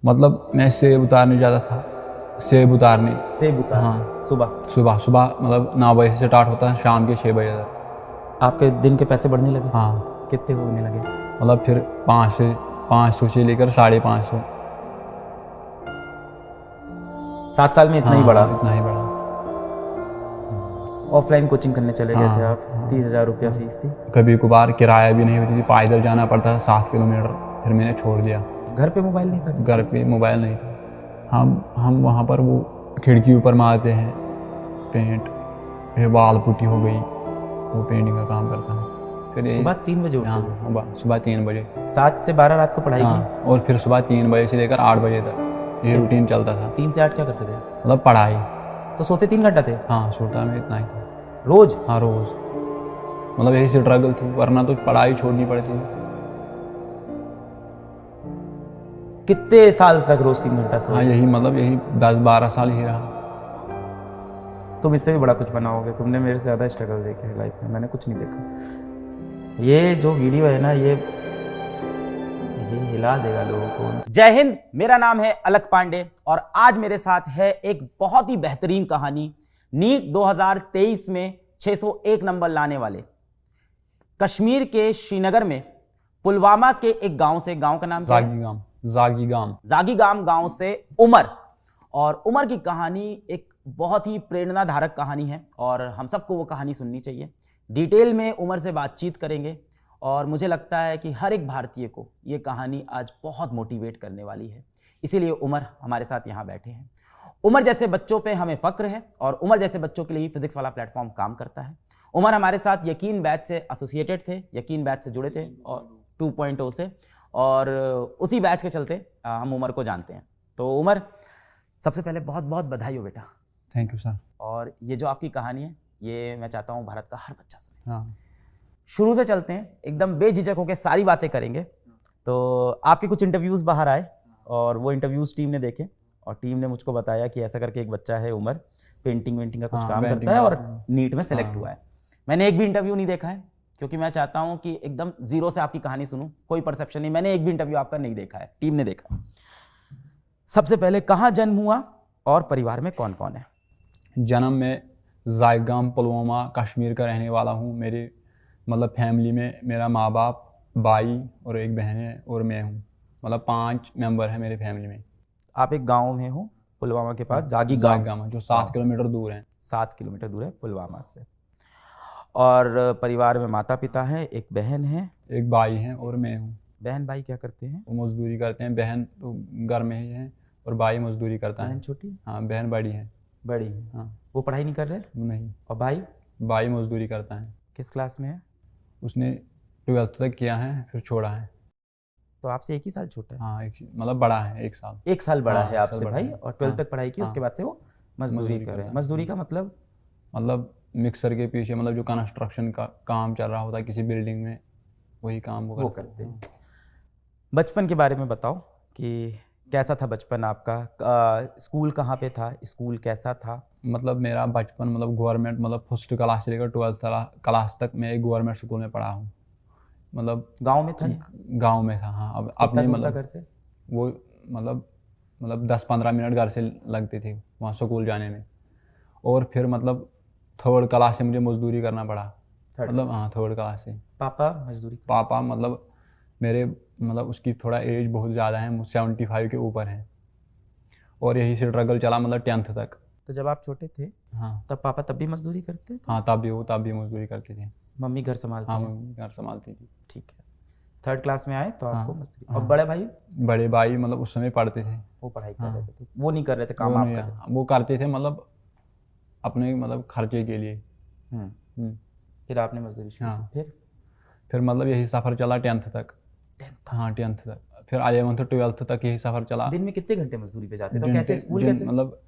मतलब मैं सेब उतारने जाता था, सेब उतारने। हाँ, सुबह सुबह सुबह मतलब 9 बजे से स्टार्ट होता है, शाम के 6 बजे तक। आपके दिन के पैसे बढ़ने लगे? हाँ, कितने होने लगे? मतलब फिर 500 से लेकर 550। 7 साल में इतना ही बढ़ा? इतना ही बढ़ा। ऑफलाइन कोचिंग करने चले गए थे आप? 30,000 रुपया फीस थी। कभी कभार किराया भी नहीं होती थी, पैदल जाना पड़ता था 7 किलोमीटर, फिर मैंने छोड़ दिया। घर पे मोबाइल नहीं था? घर पे मोबाइल नहीं था। हम वहाँ पर वो खिड़की ऊपर मारते हैं पेंट, फिर वाल पुट्टी हो गई, वो पेंटिंग का काम करता है। फिर सुबह 3 बजे उठते थे? हाँ, सुबह 3 बजे। 7 से 12 रात को पढ़ाई की? और फिर सुबह 3 बजे से लेकर 8 बजे तक ये रूटीन चलता था। 3 से 8 क्या करते थे? मतलब पढ़ाई। तो सोते 3 घंटा थे? हाँ, सोता मैं इतना ही था रोज? हाँ, रोज। मतलब यही स्ट्रगल थी, वरना तो पढ़ाई छोड़नी पड़ती थी। कितने साल तक रोज 3 घंटा सोए? हाँ, यही 10-12 साल ही रहा। तुम इससे भी बड़ा कुछ बना होगे, तुमने मेरे से ज़्यादा स्ट्रगल देखे है लाइफ में, मैंने कुछ नहीं देखा। ये जो वीडियो है ना, ये हिला देगा लोगों को। जय हिंद, मेरा नाम है अलक पांडे और आज मेरे साथ है एक बहुत ही बेहतरीन कहानी। नीट 2023 में 601 नंबर लाने वाले, कश्मीर के श्रीनगर में पुलवामा के एक गांव से, गांव का नाम जागीगाम गांव से उमर। और उमर की कहानी एक बहुत ही प्रेरणाधारक कहानी है और हम सबको वो कहानी सुननी चाहिए। डिटेल में उमर से बातचीत करेंगे और मुझे लगता है कि हर एक भारतीय को ये कहानी आज बहुत मोटिवेट करने वाली है, इसीलिए उमर हमारे साथ यहाँ बैठे हैं। उमर जैसे बच्चों पे हमें फक्र है और उमर जैसे बच्चों के लिए ही फिजिक्स वाला प्लेटफॉर्म काम करता है। उमर हमारे साथ यकीन बैच से एसोसिएटेड थे, यकीन बैच से जुड़े थे और 2.0 से, और उसी बैच के चलते हम उमर को जानते हैं। तो उमर, सबसे पहले बहुत बहुत बधाई हो बेटा। Thank you sir. और ये जो आपकी कहानी है, ये मैं चाहता हूँ भारत का हर बच्चा सुने। हाँ, शुरू से चलते हैं, एकदम बेझिझक होकर सारी बातें करेंगे। तो आपके कुछ इंटरव्यूज़ बाहर आए और वो इंटरव्यूज़ टीम ने देखे और टीम ने मुझको बताया कि ऐसा करके एक बच्चा है उमर, पेंटिंग वेंटिंग का कुछ काम करता है और नीट में सेलेक्ट हुआ है। मैंने एक भी इंटरव्यू नहीं देखा है क्योंकि मैं चाहता हूँ कि एकदम जीरो से आपकी कहानी सुनूं, कोई परसेप्शन नहीं। मैंने एक भी इंटरव्यू आपका नहीं देखा है, टीम ने देखा। सबसे पहले कहाँ जन्म हुआ और परिवार में कौन कौन है? जन्म में जागीगाम पुलवामा कश्मीर का रहने वाला हूँ। मेरे मतलब फैमिली में मेरा माँ बाप, भाई और एक बहन है और मैं हूँ। मतलब 5 मेंबर हैं मेरे फैमिली में। आप एक गांव में हो पुलवामा के पास, जागीगाम, जो 7 किलोमीटर दूर है। 7 किलोमीटर दूर है पुलवामा से। और परिवार में माता पिता है, एक बहन है, एक भाई है और मैं हूँ। बहन भाई क्या करते हैं? वो मजदूरी करते हैं। बहन तो घर में ही है और भाई मजदूरी करता है। बहन छोटी? हाँ, बहन बड़ी है। बड़ी है। हाँ, वो पढ़ाई नहीं कर रहे? नहीं। और भाई? भाई मजदूरी करता है। किस क्लास में है? उसने 12th तक किया है, फिर छोड़ा है। तो आपसे 1 ही साल छोटा है? हाँ, मतलब बड़ा है 1 साल। 1 साल बड़ा है 1 साल आपसे बड़ा भाई। है। और 12th हाँ, तक पढ़ाई की, उसके बाद से वो मजदूरी कर रहे हैं। मजदूरी का मतलब मिक्सर के पीछे, मतलब जो कंस्ट्रक्शन का काम चल रहा होता है किसी बिल्डिंग में, वही काम वो करते हैं। बचपन के बारे में बताओ कि कैसा था बचपन आपका? स्कूल कहाँ पे था? स्कूल कैसा था? मतलब मेरा बचपन मतलब गवर्नमेंट, मतलब फर्स्ट क्लास से लेकर 12th क्लास तक मैं एक गवर्नमेंट स्कूल में पढ़ा हूँ। मतलब गांव में था? गांव में था। हाँ, अब अपने मतलब घर से वो मतलब 10-15 मिनट घर से लगते थे वहाँ स्कूल जाने में। और फिर मतलब 3rd क्लास से मुझे मजदूरी करना पड़ा। मतलब हाँ, 3rd क्लास से। पापा मजदूरी? पापा मतलब मेरे मतलब उसकी थोड़ा एज बहुत ज़्यादा है, 75 के ऊपर है। और यही स्ट्रगल चला मतलब 10th तक। तो जब आप छोटे थे, हाँ, तब पापा तब भी मजदूरी करते थे? हाँ, तब भी मजदूरी करते थे। मम्मी घर संभालती? हाँ, मम्मी घर संभालती थी। ठीक है। 3rd क्लास में आए तो आपको मजदूरी। और बड़े भाई मतलब उस समय पढ़ते थे। वो पढ़ाई कर रहे थे? वो नहीं कर रहे थे काम? आप कर रहे थे? वो करते थे मतलब अपने मतलब खर्चे के लिए। फिर आपने मजदूरी शुरू की? फिर मतलब यही सफ़र चला 10th तक। हाँ, 10th तक। फिर 11th 12th तक यही सफ़र चला। दिन में कितने घंटे मजदूरी पे जाते थे? कैसे स्कूल कैसे? मतलब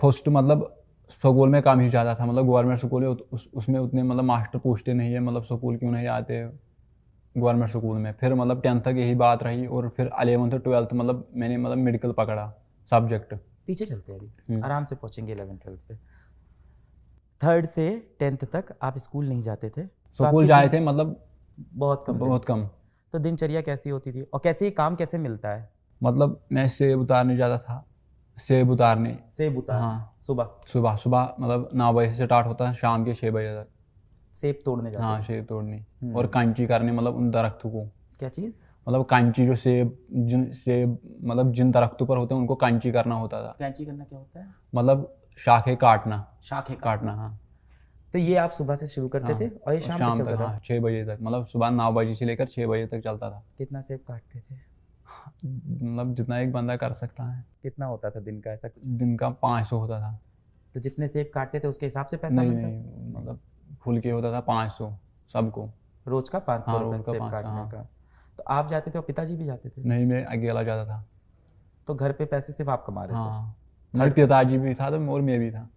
फर्स्ट मतलब स्कूल में काम ही ज़्यादा था। मतलब गवर्नमेंट स्कूल है, उसमें उतने मतलब मास्टर पूछते नहीं है मतलब स्कूल क्यों नहीं आते गवर्नमेंट स्कूल में। फिर मतलब 10th तक यही बात रही और फिर 11th 12th मतलब मैंने मतलब मेडिकल पकड़ा सब्जेक्ट। पीछे चलते हैं, अभी आराम से पहुंचेंगे 11th 12th पे। 3rd से 10th तक आप स्कूल नहीं जाते थे? स्कूल जाए थे मतलब बहुत कम? बहुत कम। तो दिनचर्या कैसी होती थी और कैसे काम कैसे मिलता है? मतलब मैं सेब उतारने जाता था, सेब उतारने। सेब उतार हाँ, सुबह सुबह सुबह मतलब 9 बजे से स्टार्ट होता है, शाम के 6 बजे तक। सेब तोड़ने जाते हाँ, थे। सेब तोड़ने और कैंची करने, मतलब उन दरख्तों को, क्या चीज़? मतलब कैंची जो सेब मतलब जिन दरख्तों पर होते हैं उनको कैंची करना होता था। कैंची करना क्या होता है? मतलब शाखें काटना, शाखें काटना। हाँ तो ये आप सुबह से शुरू करते थे और ये और शाम तक शाम चलता तक, था? हाँ 6 बजे तक, मतलब सुबह 9 बजे से लेकर 6 बजे तक चलता था। कितना सेब काटते थे? मतलब जितना एक बंदा कर सकता है। कितना होता था दिन का ऐसा कुछ? दिन का 500 होता था। तो जितने सेब काटते थे उसके हिसाब से पैसा नहीं मिलता? नहीं, मतलब खुल के होता था 500 सबको। रोज का 500 हाँ, रुपये रोज का सेब 500, काटने हाँ। का। तो आप जाते थे और पिताजी भी जाते थे? नहीं, मैं अकेला जाता था। तो घर पे पैसे सिर्फ आप कमा रहे थे? हाँ, मेरे पिताजी भी था तो और मैं भी था।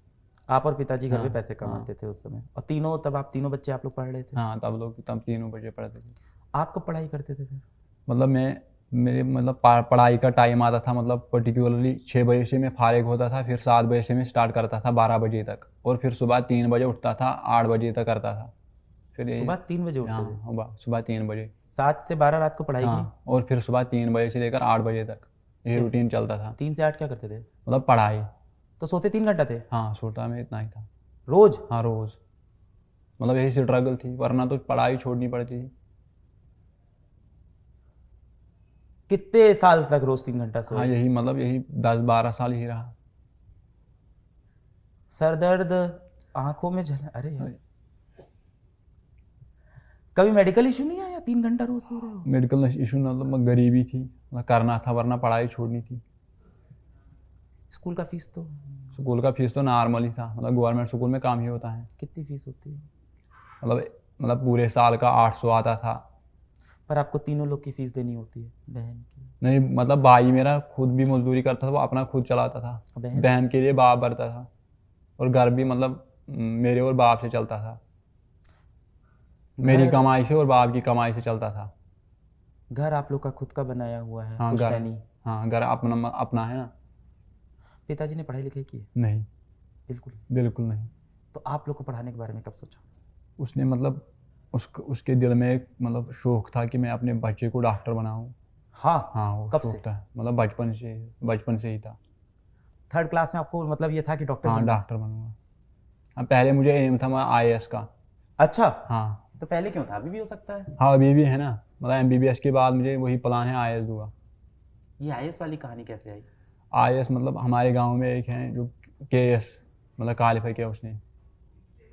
आप और पिताजी घर पे हाँ, पैसे कमाते थे उस समय, और तीनों, तब आप तीनों बच्चे आप लोग पढ़ रहे थे? हाँ, तब 3 बजे पढ़ते थे। आप कब पढ़ाई करते थे फिर? मतलब मेरे मतलब पढ़ाई का टाइम आता था, मतलब पर्टिकुलरली 6 बजे से मैं फारिग होता था, फिर 7 बजे से मैं स्टार्ट करता था 12 बजे तक, और फिर सुबह 3 बजे उठता था, 8 बजे तक करता था। फिर यही। सुबह 3 बजे उठते थे? हाँ, सुबह 3 बजे। 7 से 12 रात को पढ़ाई की? हाँ, और फिर सुबह 3 बजे से लेकर 8 बजे तक ये क्या? रूटीन चलता था। 3 से 8 क्या करते थे? मतलब पढ़ाई। तो सोते 3 घंटा थे हाँ, सोता मैं इतना ही था। रोज? हाँ, रोज़। मतलब यही स्ट्रगल थी, वरना तो पढ़ाई छोड़नी पड़ती थी। कितने साल तक रोज 3 घंटा हाँ, सोए? यही 10-12 साल ही रहा। सर दर्द, आंखों में जलन, अरे यार। कभी मेडिकल इशू नहीं आया? 3 घंटा रोज सो रहे हो? मेडिकल इशू मतलब गरीबी थी, मतलब करना था, वरना पढ़ाई छोड़नी थी। स्कूल का फीस तो? स्कूल का फीस तो नॉर्मल ही था, मतलब गवर्नमेंट स्कूल में काम ही होता है। कितनी फीस होती है? मतलब पूरे साल का 800 आता था। पर आपको तीनों लोग की फीस देनी होती है, बहन की? नहीं, मतलब भाई मेरा खुद भी मजदूरी करता था, वो अपना खुद चलाता था। बहन? बहन के लिए बाप भरता था, और घर भी मतलब मेरे और बाप से चलता था। मेरी घर? कमाई से और बाप की कमाई से चलता था। घर आप लोग का खुद का बनाया हुआ है? हाँ, घर। पुश्तैनी? हाँ, घर अपना अपना है ना। पिताजी ने पढ़ाई लिखाई की? नहीं, बिल्कुल? बिल्कुल नहीं। तो आप लोग को पढ़ाने के बारे में कब सोचा? उसने मतलब उसके दिल में एक मतलब शौक था कि मैं अपने बच्चे को डॉक्टर बनाऊं। हाँ? हाँ, वो कब शौक से? था, मतलब बचपन से ही था। 3rd क्लास में आपको मतलब ये था कि डॉक्टर हाँ, बनना? डॉक्टर बनूंगा। हाँ, पहले मुझे एम था मैं IAS का। अच्छा। हाँ। तो पहले क्यों था? अभी भी हो सकता है। हाँ, अभी भी है ना, मतलब MBBS के बाद मुझे वही प्लान है, IAS दूंगा। ये आईएएस वाली कहानी कैसे आई? IAS मतलब हमारे गांव में एक है जो KS मतलब क्वालिफाई किया उसने।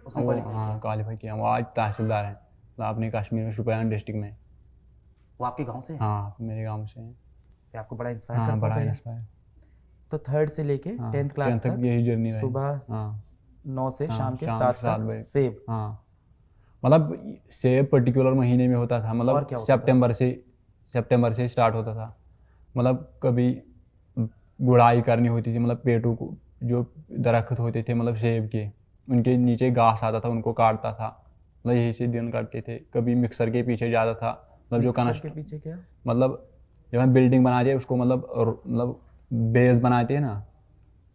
उसने वो क्वालिफाई हाँ किया? क्वालिफाई किया, वो आज तहसीलदार हैं, मतलब अपने कश्मीर में शोपियान डिस्ट्रिक्ट में। वो आपके गांव से है? हाँ, मेरे गांव से हैं। तो आपको बड़ा इंस्पायर हाँ, करता बड़ा होगा ये। इंस्पायर। तो 3rd से लेके हाँ, 10th क्लास 10th तक तक यही जर्नी रही। सुबह हाँ 9 से हाँ, शाम के शाम 7 के 7 तक बजे। सेब। हाँ, मतलब सेब पर्टिकुलर महीने में होता था, और मतलब क्या होता था? सितंबर से स्टार्ट होता था। मतलब कभी गुड़ाई करनी होती थी, मतलब पेड़ों को, जो दरख्त होते थे मतलब सेब के, उनके नीचे घास आता था, उनको काटता था। मतलब यही से दिन काटते थे। कभी मिक्सर के पीछे जाता था, मतलब जो मिक्सर के पीछे क्या? मतलब जब हम बिल्डिंग बनाते हैं उसको, मतलब बेस बनाते हैं ना,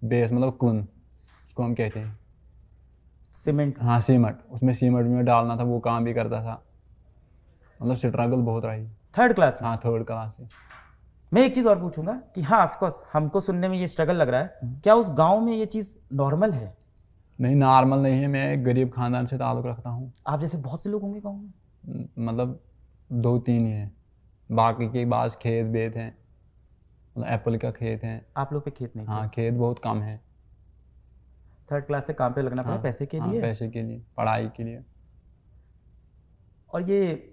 बेस मतलब कुन, उसको हम कहते हैं। सीमेंट? हाँ, सीमेंट, उसमें सीमेंट में डालना था, वो काम भी करता था। मतलब स्ट्रगल बहुत रही। 3rd क्लास में? हाँ, 3rd क्लास से। मैं एक चीज़ और पूछूंगा कि हाँ, ऑफकोर्स हमको सुनने में ये स्ट्रगल लग रहा है, क्या उस गांव में ये चीज़ नॉर्मल है? नहीं, नॉर्मल नहीं है। मैं एक गरीब खानदान से ताल्लुक़ रखता हूँ। आप जैसे बहुत से लोग होंगे गांव में। मतलब 2-3 ही हैं, बाकी के पास खेत वेत हैं, मतलब एप्पल का खेत है। आप लोग पे खेत नहीं हाँ, थे? खेत बहुत कम है। 3rd क्लास से काम पे लगना पड़ा हाँ पैसे के हाँ, लिए? पैसे के लिए, पढ़ाई के लिए। और ये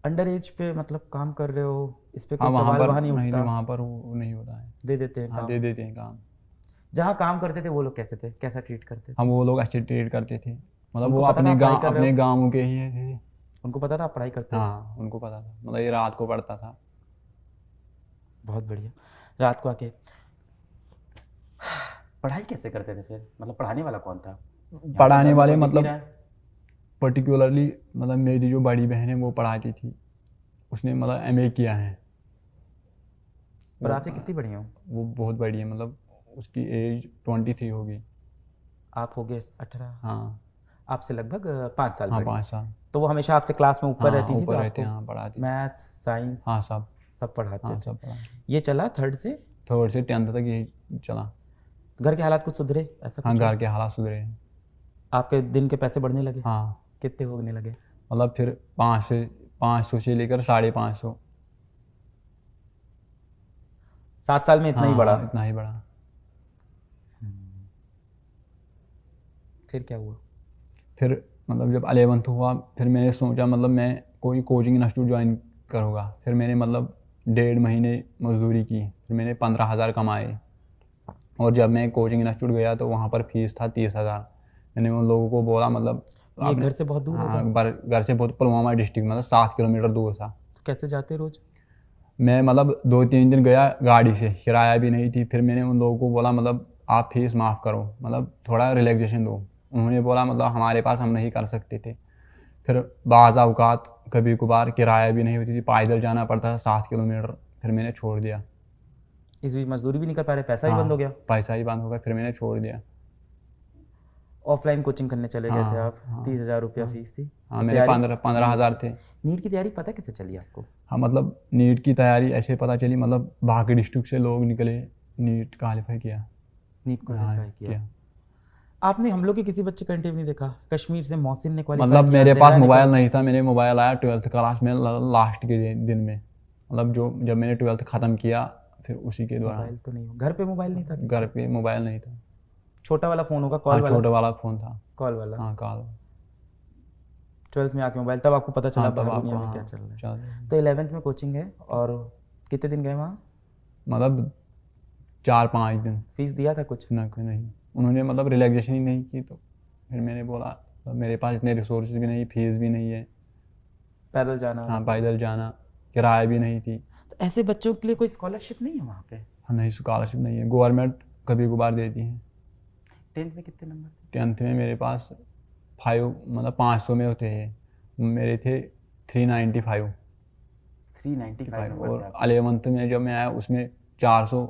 अंडर एज पे मतलब काम कर रहे हो, इस पे हाँ, कोई वहाँ सवाल पर वहाँ नहीं नहीं, उठता? वहाँ पर वो नहीं होता है। दे देते हैं हाँ, काम? दे देते हैं काम। जहाँ काम करते थे वो लोग कैसे थे, कैसा ट्रीट करते थे? हम वो लोग अच्छे ट्रीट करते थे, मतलब उनको वो पता था आप पढ़ाई कर रहे अपने हो? गाँव के ही थे। उनको पता था आप पढ़ाई करते हो? हाँ, उनको पता था, मतलब ये रात को पढ़ता था। बहुत बढ़िया। रात को आके पढ़ाई कैसे करते थे फिर? मतलब पढ़ाने वाला कौन था? यहाँ तो पढ़ाने घर में वाले कोई दिख नहीं मतलब रहा है। पर्टिकुलरली, मतलब मेरी जो बड़ी बहन है वो पढ़ाती थी, उसने मतलब MA किया है। और आपसे कितनी बड़ी हो? वो बहुत बड़ी है, मतलब उसकी एज 23 होगी। आप हो गए 18? हाँ। आपसे लगभग 5 साल हाँ, बड़ी। 5 साल। तो वो हमेशा आपसे क्लास में ऊपर हाँ, रहती थी, ऊपर तो रहते आपको हैं, हाँ, पढ़ाती। मैथ्स, साइंस हाँ, सब। सब पढ़ाते हाँ थे। सब पढ़ा। ये चला 3rd से? 3rd से 10th तक यही चला। घर के हालात कुछ सुधरे ऐसा हाँ कुछ? घर के हालात सुधरे हैं। आपके दिन के पैसे बढ़ने लगे? हाँ कितने होने लगे? मतलब फिर 500 से लेकर 550। 7 साल में इतना ही बढ़ा? हाँ इतना ही बढ़ा। फिर क्या हुआ? फिर मतलब जब 11th हुआ फिर मैंने सोचा मतलब मैं कोई कोचिंग इंस्टीट्यूट ज्वाइन करूँगा। फिर मैंने मतलब 1.5 महीने मजदूरी की, फिर मैंने 15,000 कमाए। और जब मैं कोचिंग इंस्टीट्यूट गया तो वहाँ पर फीस था 30,000। मैंने उन लोगों को बोला मतलब ये घर से बहुत दूर होगा? हाँ घर से बहुत, पुलवामा डिस्ट्रिक्ट मतलब 7 किलोमीटर दूर था। तो कैसे जाते रोज? मैं मतलब 2-3 दिन गया गाड़ी से, किराया भी नहीं थी। फिर मैंने उन लोगों को बोला मतलब आप फीस माफ़ करो, मतलब थोड़ा रिलैक्सेशन दो। उन्होंने बोला मतलब हमारे पास हम नहीं कर सकते थे। फिर बाज़ औक़ात कभी कभार किराया भी नहीं होती थी, पैदल जाना पड़ता था 7 किलोमीटर। फिर मैंने छोड़ दिया। इस बीच मजदूरी भी नहीं कर पा रहे, पैसा ही हाँ बंद हो गया? पैसा ही बंद हो गया, फिर मैंने छोड़ दिया। ऑफलाइन कोचिंग करने चले गए थे हाँ आप? हाँ 30,000 रुपया फीस थी? हाँ तो मेरे तैयारी? 15,000 थे। नीट की तैयारी पता कैसे चली आपको? हाँ मतलब नीट की तैयारी ऐसे पता चली, मतलब बाकी डिस्ट्रिक्ट से लोग निकले, नीट क्वालिफाई किया। नीट क्वालिफाई हाँ किया। आपने हम लोग के किसी बच्चे का इंटरव्यू नहीं देखा? कश्मीर से मोहसिन ने क्वालिफाई मतलब किया, मेरे पास ज़हरा ने मोबाइल नहीं था। मैंने मोबाइल आया 12th क्लास में लास्ट के दिन में, मतलब जब मैंने 12th ख़त्म किया फिर उसी के दौरान। मोबाइल तो नहीं हो, घर पे मोबाइल नहीं था किसी घर का? पे मोबाइल नहीं था। छोटा वाला फ़ोन होगा, कॉल हाँ वाला? छोटा वाला फ़ोन था। कॉल वाला। हाँ कॉल। 12th में आके मोबाइल, तब आपको पता चला हाँ तब बाहर आपको दुनिया में हाँ क्या चल रहा है। चल तो 11th में कोचिंग है, और कितने दिन गए वहाँ? मतलब 4-5 दिन। फीस दिया था कुछ? ना कोई नहीं, उन्होंने मतलब रिलैक्सेशन ही नहीं की। तो फिर मैंने बोला मतलब मेरे पास इतने रिसोर्सेज भी नहीं, फीस भी नहीं है। पैदल जाना? हाँ पैदल जाना, किराया भी नहीं थी। तो ऐसे बच्चों के लिए कोई स्कॉलरशिप नहीं है वहाँ पे? हाँ नहीं स्कॉलरशिप नहीं है, गवर्नमेंट कभी कभार देती है। 10th में कितने नंबर थे? 10th में मेरे पास 5 मतलब 500 में होते हैं, मेरे थे 395। 395 नंबर थे और आपके। 11th में जब मैं आया उसमें 400।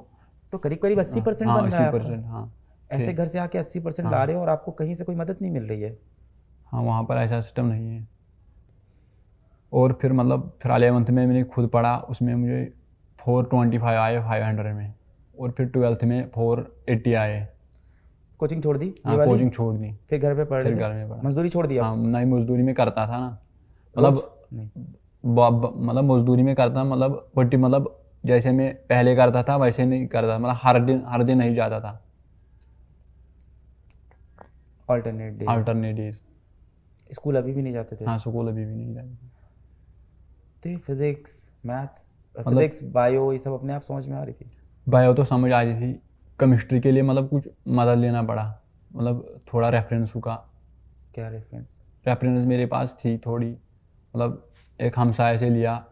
तो करीब करीब 80% हाँ बन रहा है 80%। आपका। हाँ ऐसे थे। घर से आके 80% ला हाँ रहे हो और आपको कहीं से कोई मदद नहीं मिल रही है? हाँ वहाँ पर ऐसा सिस्टम नहीं है। और फिर मतलब फिर 11th में मैंने खुद पढ़ा, उसमें मुझे 425 आए 500 में। और फिर 12th में 480 आए। कोचिंग छोड़ दी ये हाँ वाली? कोचिंग छोड़ दी, फिर घर पे पढ़ फिर रहे घर थे? में पढ़ा। मजदूरी छोड़ दी हाँ आप? नहीं मजदूरी में करता था ना, रोज? मतलब नहीं। मतलब मजदूरी में करता, मतलब पट्टी, मतलब जैसे मैं पहले करता था वैसे नहीं करता, मतलब हर दिन नहीं जाता था। Alternate day? Alternate days. School अभी भी नहीं जाते थे? हाँ स्कूल अभी भी नहीं जाता। तो फिजिक्स, मैथ्स, मतलब फिजिक्स बायो ये सब अपने आप समझ में आ रही थी? बायो तो समझ आती थी, केमिस्ट्री के लिए मतलब कुछ मदद लेना पड़ा, मतलब थोड़ा रेफरेंस का। क्या रेफरेंस? रेफरेंस मेरे पास थी थोड़ी, मतलब एक हमसाये से लिया।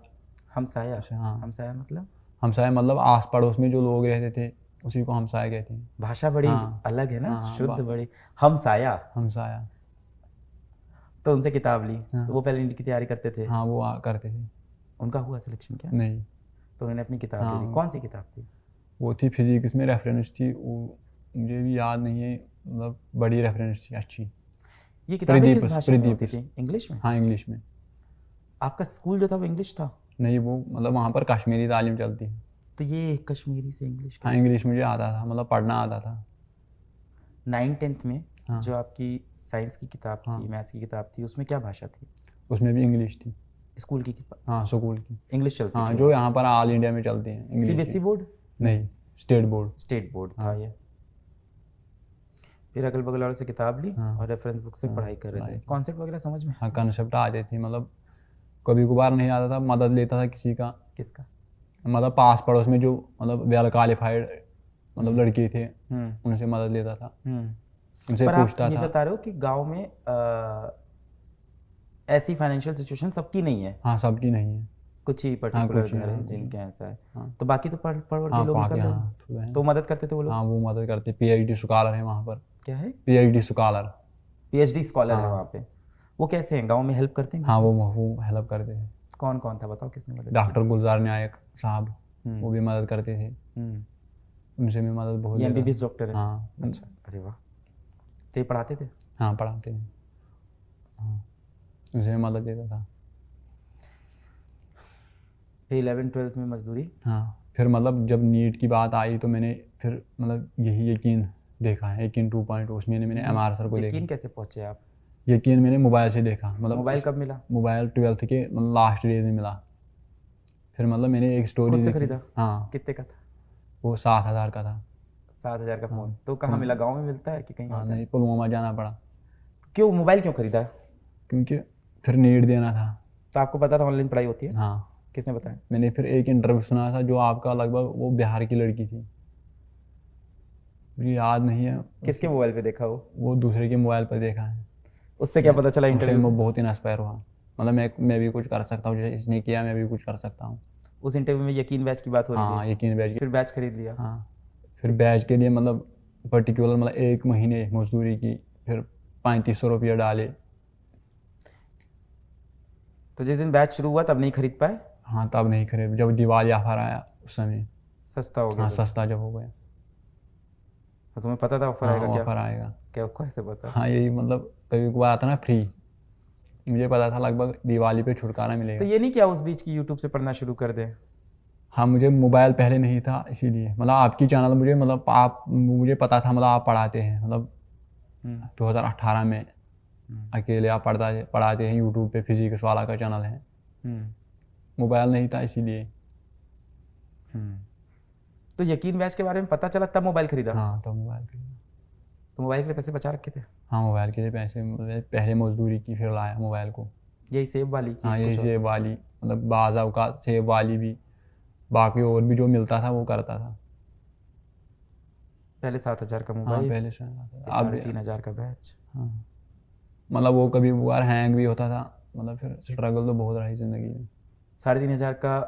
हमसाया? हाँ हमसाया मतलब? हमसाया मतलब आस पड़ोस में जो लोग रहते थे उसी को हमसाया कहते हैं। भाषा बड़ी हाँ अलग है ना, हाँ शुद्ध बड़ी। हमसाया? हमसाया। तो उनसे किताब ली, हाँ तो वो पहले नीट की तैयारी करते थे? हाँ वो करते थे। उनका हुआ सिलेक्शन क्या? नहीं तो उन्होंने अपनी किताब दे दी। हाँ कौन सी किताब थी? वो थी फिजिक्स में रेफरेंस थी, वो मुझे भी याद नहीं है, मतलब बड़ी रेफरेंस थी अच्छी। ये किताबें किस प्रदीपस भाषा में होती प्रदीपस। थी? इंग्लिश में? हाँ इंग्लिश में। आपका स्कूल जो था वो इंग्लिश था? नहीं वो मतलब वहाँ पर कश्मीरी तालीम चलती है। तो ये कश्मीरी से इंग्लिश हाँ इंग्लिश मुझे आता था, मतलब पढ़ना आता था। 9th-10th में हाँ जो आपकी साइंस की किताब हाँ थी, मैथ्स की किताब थी, उसमें क्या भाषा थी? उसमें भी इंग्लिश थी। स्कूल की हाँ स्कूल की। इंग्लिश चलती हाँ थी? जो यहाँ पर ऑल इंडिया में चलती हैं इंग्लिश सीबीएसई की। बोर्ड? नहीं स्टेट बोर्ड। स्टेट बोर्ड था हाँ। ये। फिर अगल बगल वालों से किताब ली हाँ। और रेफरेंस बुक से हाँ, पढ़ाई कर रहे पढ़ाई थे। की। कॉन्सेप्ट वगैरह समझ में? हाँ कंसेप्ट आ जाती थी, मतलब कभी कभार नहीं आता था, मदद लेता था किसी का। किसका? मतलब पास पड़ोस में जो मतलब वेल क्वालिफाइड मतलब लड़के थे उनसे मदद लेता था, उनसे पर आप पूछता ये था। बता रहे हो कि गांव में ऐसी फाइनेंशियल सिचुएशन सबकी नहीं है, हाँ सबकी नहीं है। कुछ ही पर्टिकुलर कुछ ही, घर हाँ, है कुछ ही। जिनके ऐसा है। हाँ तो बाकी तो पढ़ पढ़ हाँ के लोग पाके निकल रहे हाँ हैं। थोड़े हैं। तो मदद करते थे वो लोग? हाँ वो मदद करते, PhD स्कॉलर है वहाँ पर। क्या है? PhD scholar. पीएचडी स्कॉलर है हाँ। वहाँ पे। वो कैसे हैं, गांव में हेल्प करते हैं हाँ किसी? वो हेल्प करते थे। कौन कौन था बताओ, किसने मदद की? डॉक्टर गुलजार नायक साहब, हम्म। वो भी मदद करते थे, हम्म। उनसे भी मदद बहुत ये लेता एमबीबीएस था। डॉक्टर है? हाँ अच्छा, अरे वाह। तो ये पढ़ाते थे? हाँ पढ़ाते हैं। हाँ उनसे भी मदद लेता था। फिर 11th-12th में मजदूरी। हाँ, फिर मतलब जब नीट की बात आई तो मैंने फिर मतलब यही यकीन देखा है, यकीन 2.0, उसमें मैंने MR सर को यकीन देखा। कैसे पहुंचे आप? यकीन मैंने मोबाइल से देखा, मतलब मोबाइल कब मिला? मोबाइल 12th के मतलब लास्ट डेज में मिला। फिर मतलब मैंने एक स्टोरी खुद से देखी। खरीदा? हाँ, कितने का था? वो 7,000 का था। 7,000 का हाँ, फ़ोन। तो कहाँ मिला? गांव में मिलता है कि कहीं हाँ और? नहीं, पुलवामा जाना पड़ा क्यों मोबाइल क्यों खरीदा? क्योंकि फिर नीट देना था। तो आपको पता था ऑनलाइन पढ़ाई होती है? हाँ, किसने बताया? मैंने फिर एक इंटरव्यू सुना था जो आपका लगभग वो बिहार की लड़की थी, मुझे याद नहीं है। किसके मोबाइल पे देखा वो? वो दूसरे के मोबाइल पर देखा है। उससे क्या पता चला उससे इंटरव्यू से? मैं बहुत इंस्पायर हुआ, मतलब मैं भी कुछ कर सकता हूँ, जैसे इसने किया मैं भी कुछ कर सकता हूँ। उस इंटरव्यू में यकीन बैच की बात हो रही हाँ, थी? यकीन बैच फिर बैच खरीद लिया? हाँ, फिर बैच के लिए मतलब पर्टिकुलर मतलब 1 महीने मजदूरी की, फिर 3500 रुपया डाले। तो जिस दिन बैच शुरू हुआ तब नहीं खरीद पाए? हाँ, तब नहीं खरीद, जब दिवाली ऑफर आया उस समय। सस्ता हो गया हाँ, तब? सस्ता जब हो गया। तो तुम्हें पता था ऑफर हाँ, आएगा? क्या ऑफर आएगा। क्या कैसे पता? हाँ, यही मतलब कभी कभार आता ना फ्री, मुझे पता था लगभग दिवाली पे छुटकारा तो मिलेगा। ये नहीं क्या उस बीच की यूट्यूब से पढ़ना शुरू कर दे? हाँ, मुझे मोबाइल पहले नहीं था इसीलिए, मतलब आपकी चैनल मुझे मतलब आप मुझे पता था मतलब आप पढ़ाते हैं, मतलब 2018 में अकेले आप पढ़ाते हैं यूट्यूब पे, फिजिक्स वाला का चैनल है। मोबाइल नहीं था इसीलिए। तो यकीन बैच के बारे में पता चला तब मोबाइल खरीदा? हाँ, तो मोबाइल के लिए। तो मोबाइल के लिए पैसे बचा रखे थे? हाँ, मोबाइल के लिए पैसे मतलब पहले मजदूरी की, फिर लाया मोबाइल को। यही सेब वाली की? हाँ, यही कुछ और? सेब वाली, मतलब बाज़ औक़ात सेब वाली भी, बाकी और भी जो मिलता था वो करता था। पहले 7,000 का हाँ, मोबाइल, पहले से आता था। फिर अब 3,500 का बैच। हाँ, मतलब वो कभी कभार हैंग भी होता था, मतलब फिर स्ट्रगल तो बहुत रही ज़िंदगी में। 3,500 का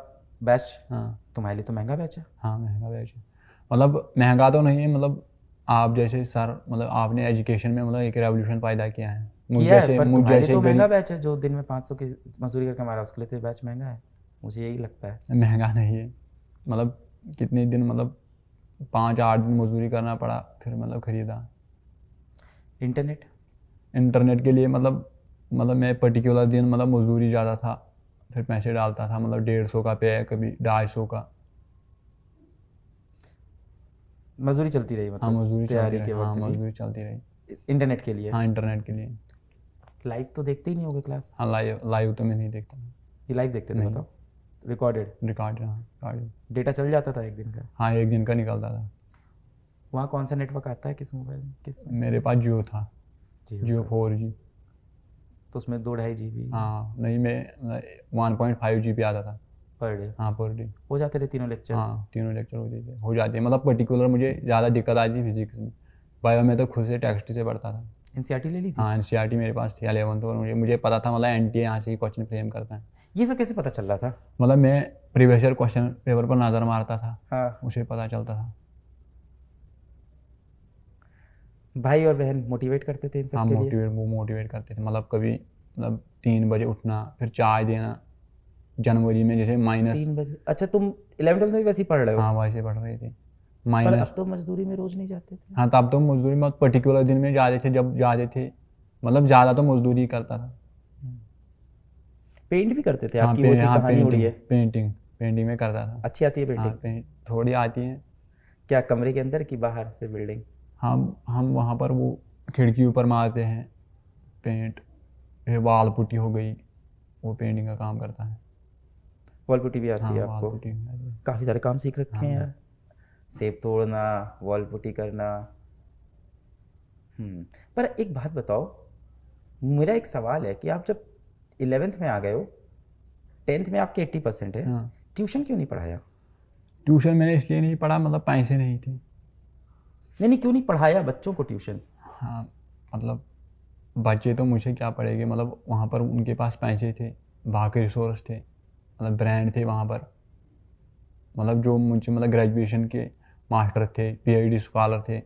बैच हाँ, तुम्हारे लिए तो महंगा बैच है। हाँ, महंगा बैच है, मतलब महंगा तो नहीं है, मतलब आप जैसे सर मतलब आपने एजुकेशन में मतलब एक रेवोल्यूशन पैदा किया है। किया है, पर मुझ तुम्हारे लिए जैसे तो महंगा गरीब, बैच है। जो दिन में 500 की मजदूरी करके हमारा, उसके लिए तो बैच महंगा है, मुझे यही लगता है। महंगा नहीं है, मतलब कितने दिन मतलब 5-8 दिन मजदूरी करना पड़ा, फिर मतलब ख़रीदा। इंटरनेट? इंटरनेट के लिए मतलब मैं पर्टिकुलर दिन मतलब मजदूरी ज़्यादा था, फिर पैसे डालता था, मतलब 150 का पे, कभी 250 का। मजदूरी चलती रही हाँ, मतलब मजदूरी चलती तैयारी रही। के हाँ, वक्त मजदूरी चलती रही। भी? इंटरनेट के लिए? हाँ, इंटरनेट के लिए। लाइव तो देखते ही नहीं होगे क्लास? हाँ, लाइव तो मैं नहीं देखता। ये लाइव देखते थे? नहीं। बताओ। रिकॉर्डेड? रिकॉर्ड, हाँ रिकॉर्ड। डेटा चल जाता था एक दिन का? हाँ, 1 दिन का निकलता था। वहाँ कौन सा नेटवर्क आता है किस मोबाइल में, किस में? मेरे पास जियो था, जियो का। 4G। तो उसमें 2-2.5 GB हाँ, नहीं, मैं 1.5 GB आता था पर डे? हाँ, पर डे। हो जाते थे तीनों लेक्चर? हाँ, तीनों लेक्चर हो जाते हैं, मतलब पर्टिकुलर मुझे ज़्यादा दिक्कत आई थी फिजिक्स में। बायो में तो खुद से टेक्स्ट से पढ़ता था। NCERT ले ली थी? हाँ, NCERT मेरे पास थी 11th, और मुझे पता था मतलब NTA यहाँ से ही क्वेश्चन फ्रेम करता है। ये सब कैसे पता चल रहा था? मतलब मैं प्रीवियस ईयर क्वेश्चन पेपर पर नज़र मारता था, हाँ। उसे पता चलता था। भाई और बहन मोटिवेट करते थे इन सब हाँ, के लिए? वो मोटिवेट करते थे, मतलब कभी मतलब 3 बजे उठना, फिर चाय देना। जनवरी में जैसे माइनस, 3 बजे? अच्छा, तुम 11th में वैसे ही पढ़ रहे हो? हाँ वैसे पढ़ रहे थे। पर माइनस, अब तो मजदूरी में रोज नहीं जाते थे? हाँ तब तो मजदूरी में पर्टिकुलर दिन में जाते थे, जब जाते थे मतलब ज़्यादा तो मजदूरी करता था। पेंट भी करते थे? हाँ, आपकी वो सी हाँ, कहानी उड़ी है। पेंटिंग में करता था। अच्छी आती है हाँ, पेंटिंग? थोड़ी आती है। क्या कमरे के अंदर की बाहर से बिल्डिंग? हम वहाँ पर वो खिड़की ऊपर मारते हैं पेंट, फिर वाल पुट्टी हो गई, वो पेंटिंग का काम करता है। वॉल पुट्टी भी आती हाँ, है वाल आपको? पुट्टी। काफ़ी सारे काम सीख रखे हैं हाँ। यार। सेब तोड़ना, वॉल पुट्टी करना। पर एक बात बताओ, मेरा एक सवाल है कि आप जब 11th में आ गए हो, 10th में आपके 80% है, हाँ, ट्यूशन क्यों नहीं पढ़ाया? ट्यूशन मैंने इसलिए नहीं पढ़ा, मतलब पैसे नहीं थे। नहीं, क्यों नहीं पढ़ाया बच्चों को ट्यूशन? हाँ, मतलब बच्चे तो मुझे क्या पड़ेंगे, मतलब वहाँ पर उनके पास पैसे थे, बाकी रिसोर्स थे, मतलब ब्रांड थे वहाँ पर, मतलब जो मुझे मतलब ग्रेजुएशन के मास्टर थे, PhD स्कॉलर थे।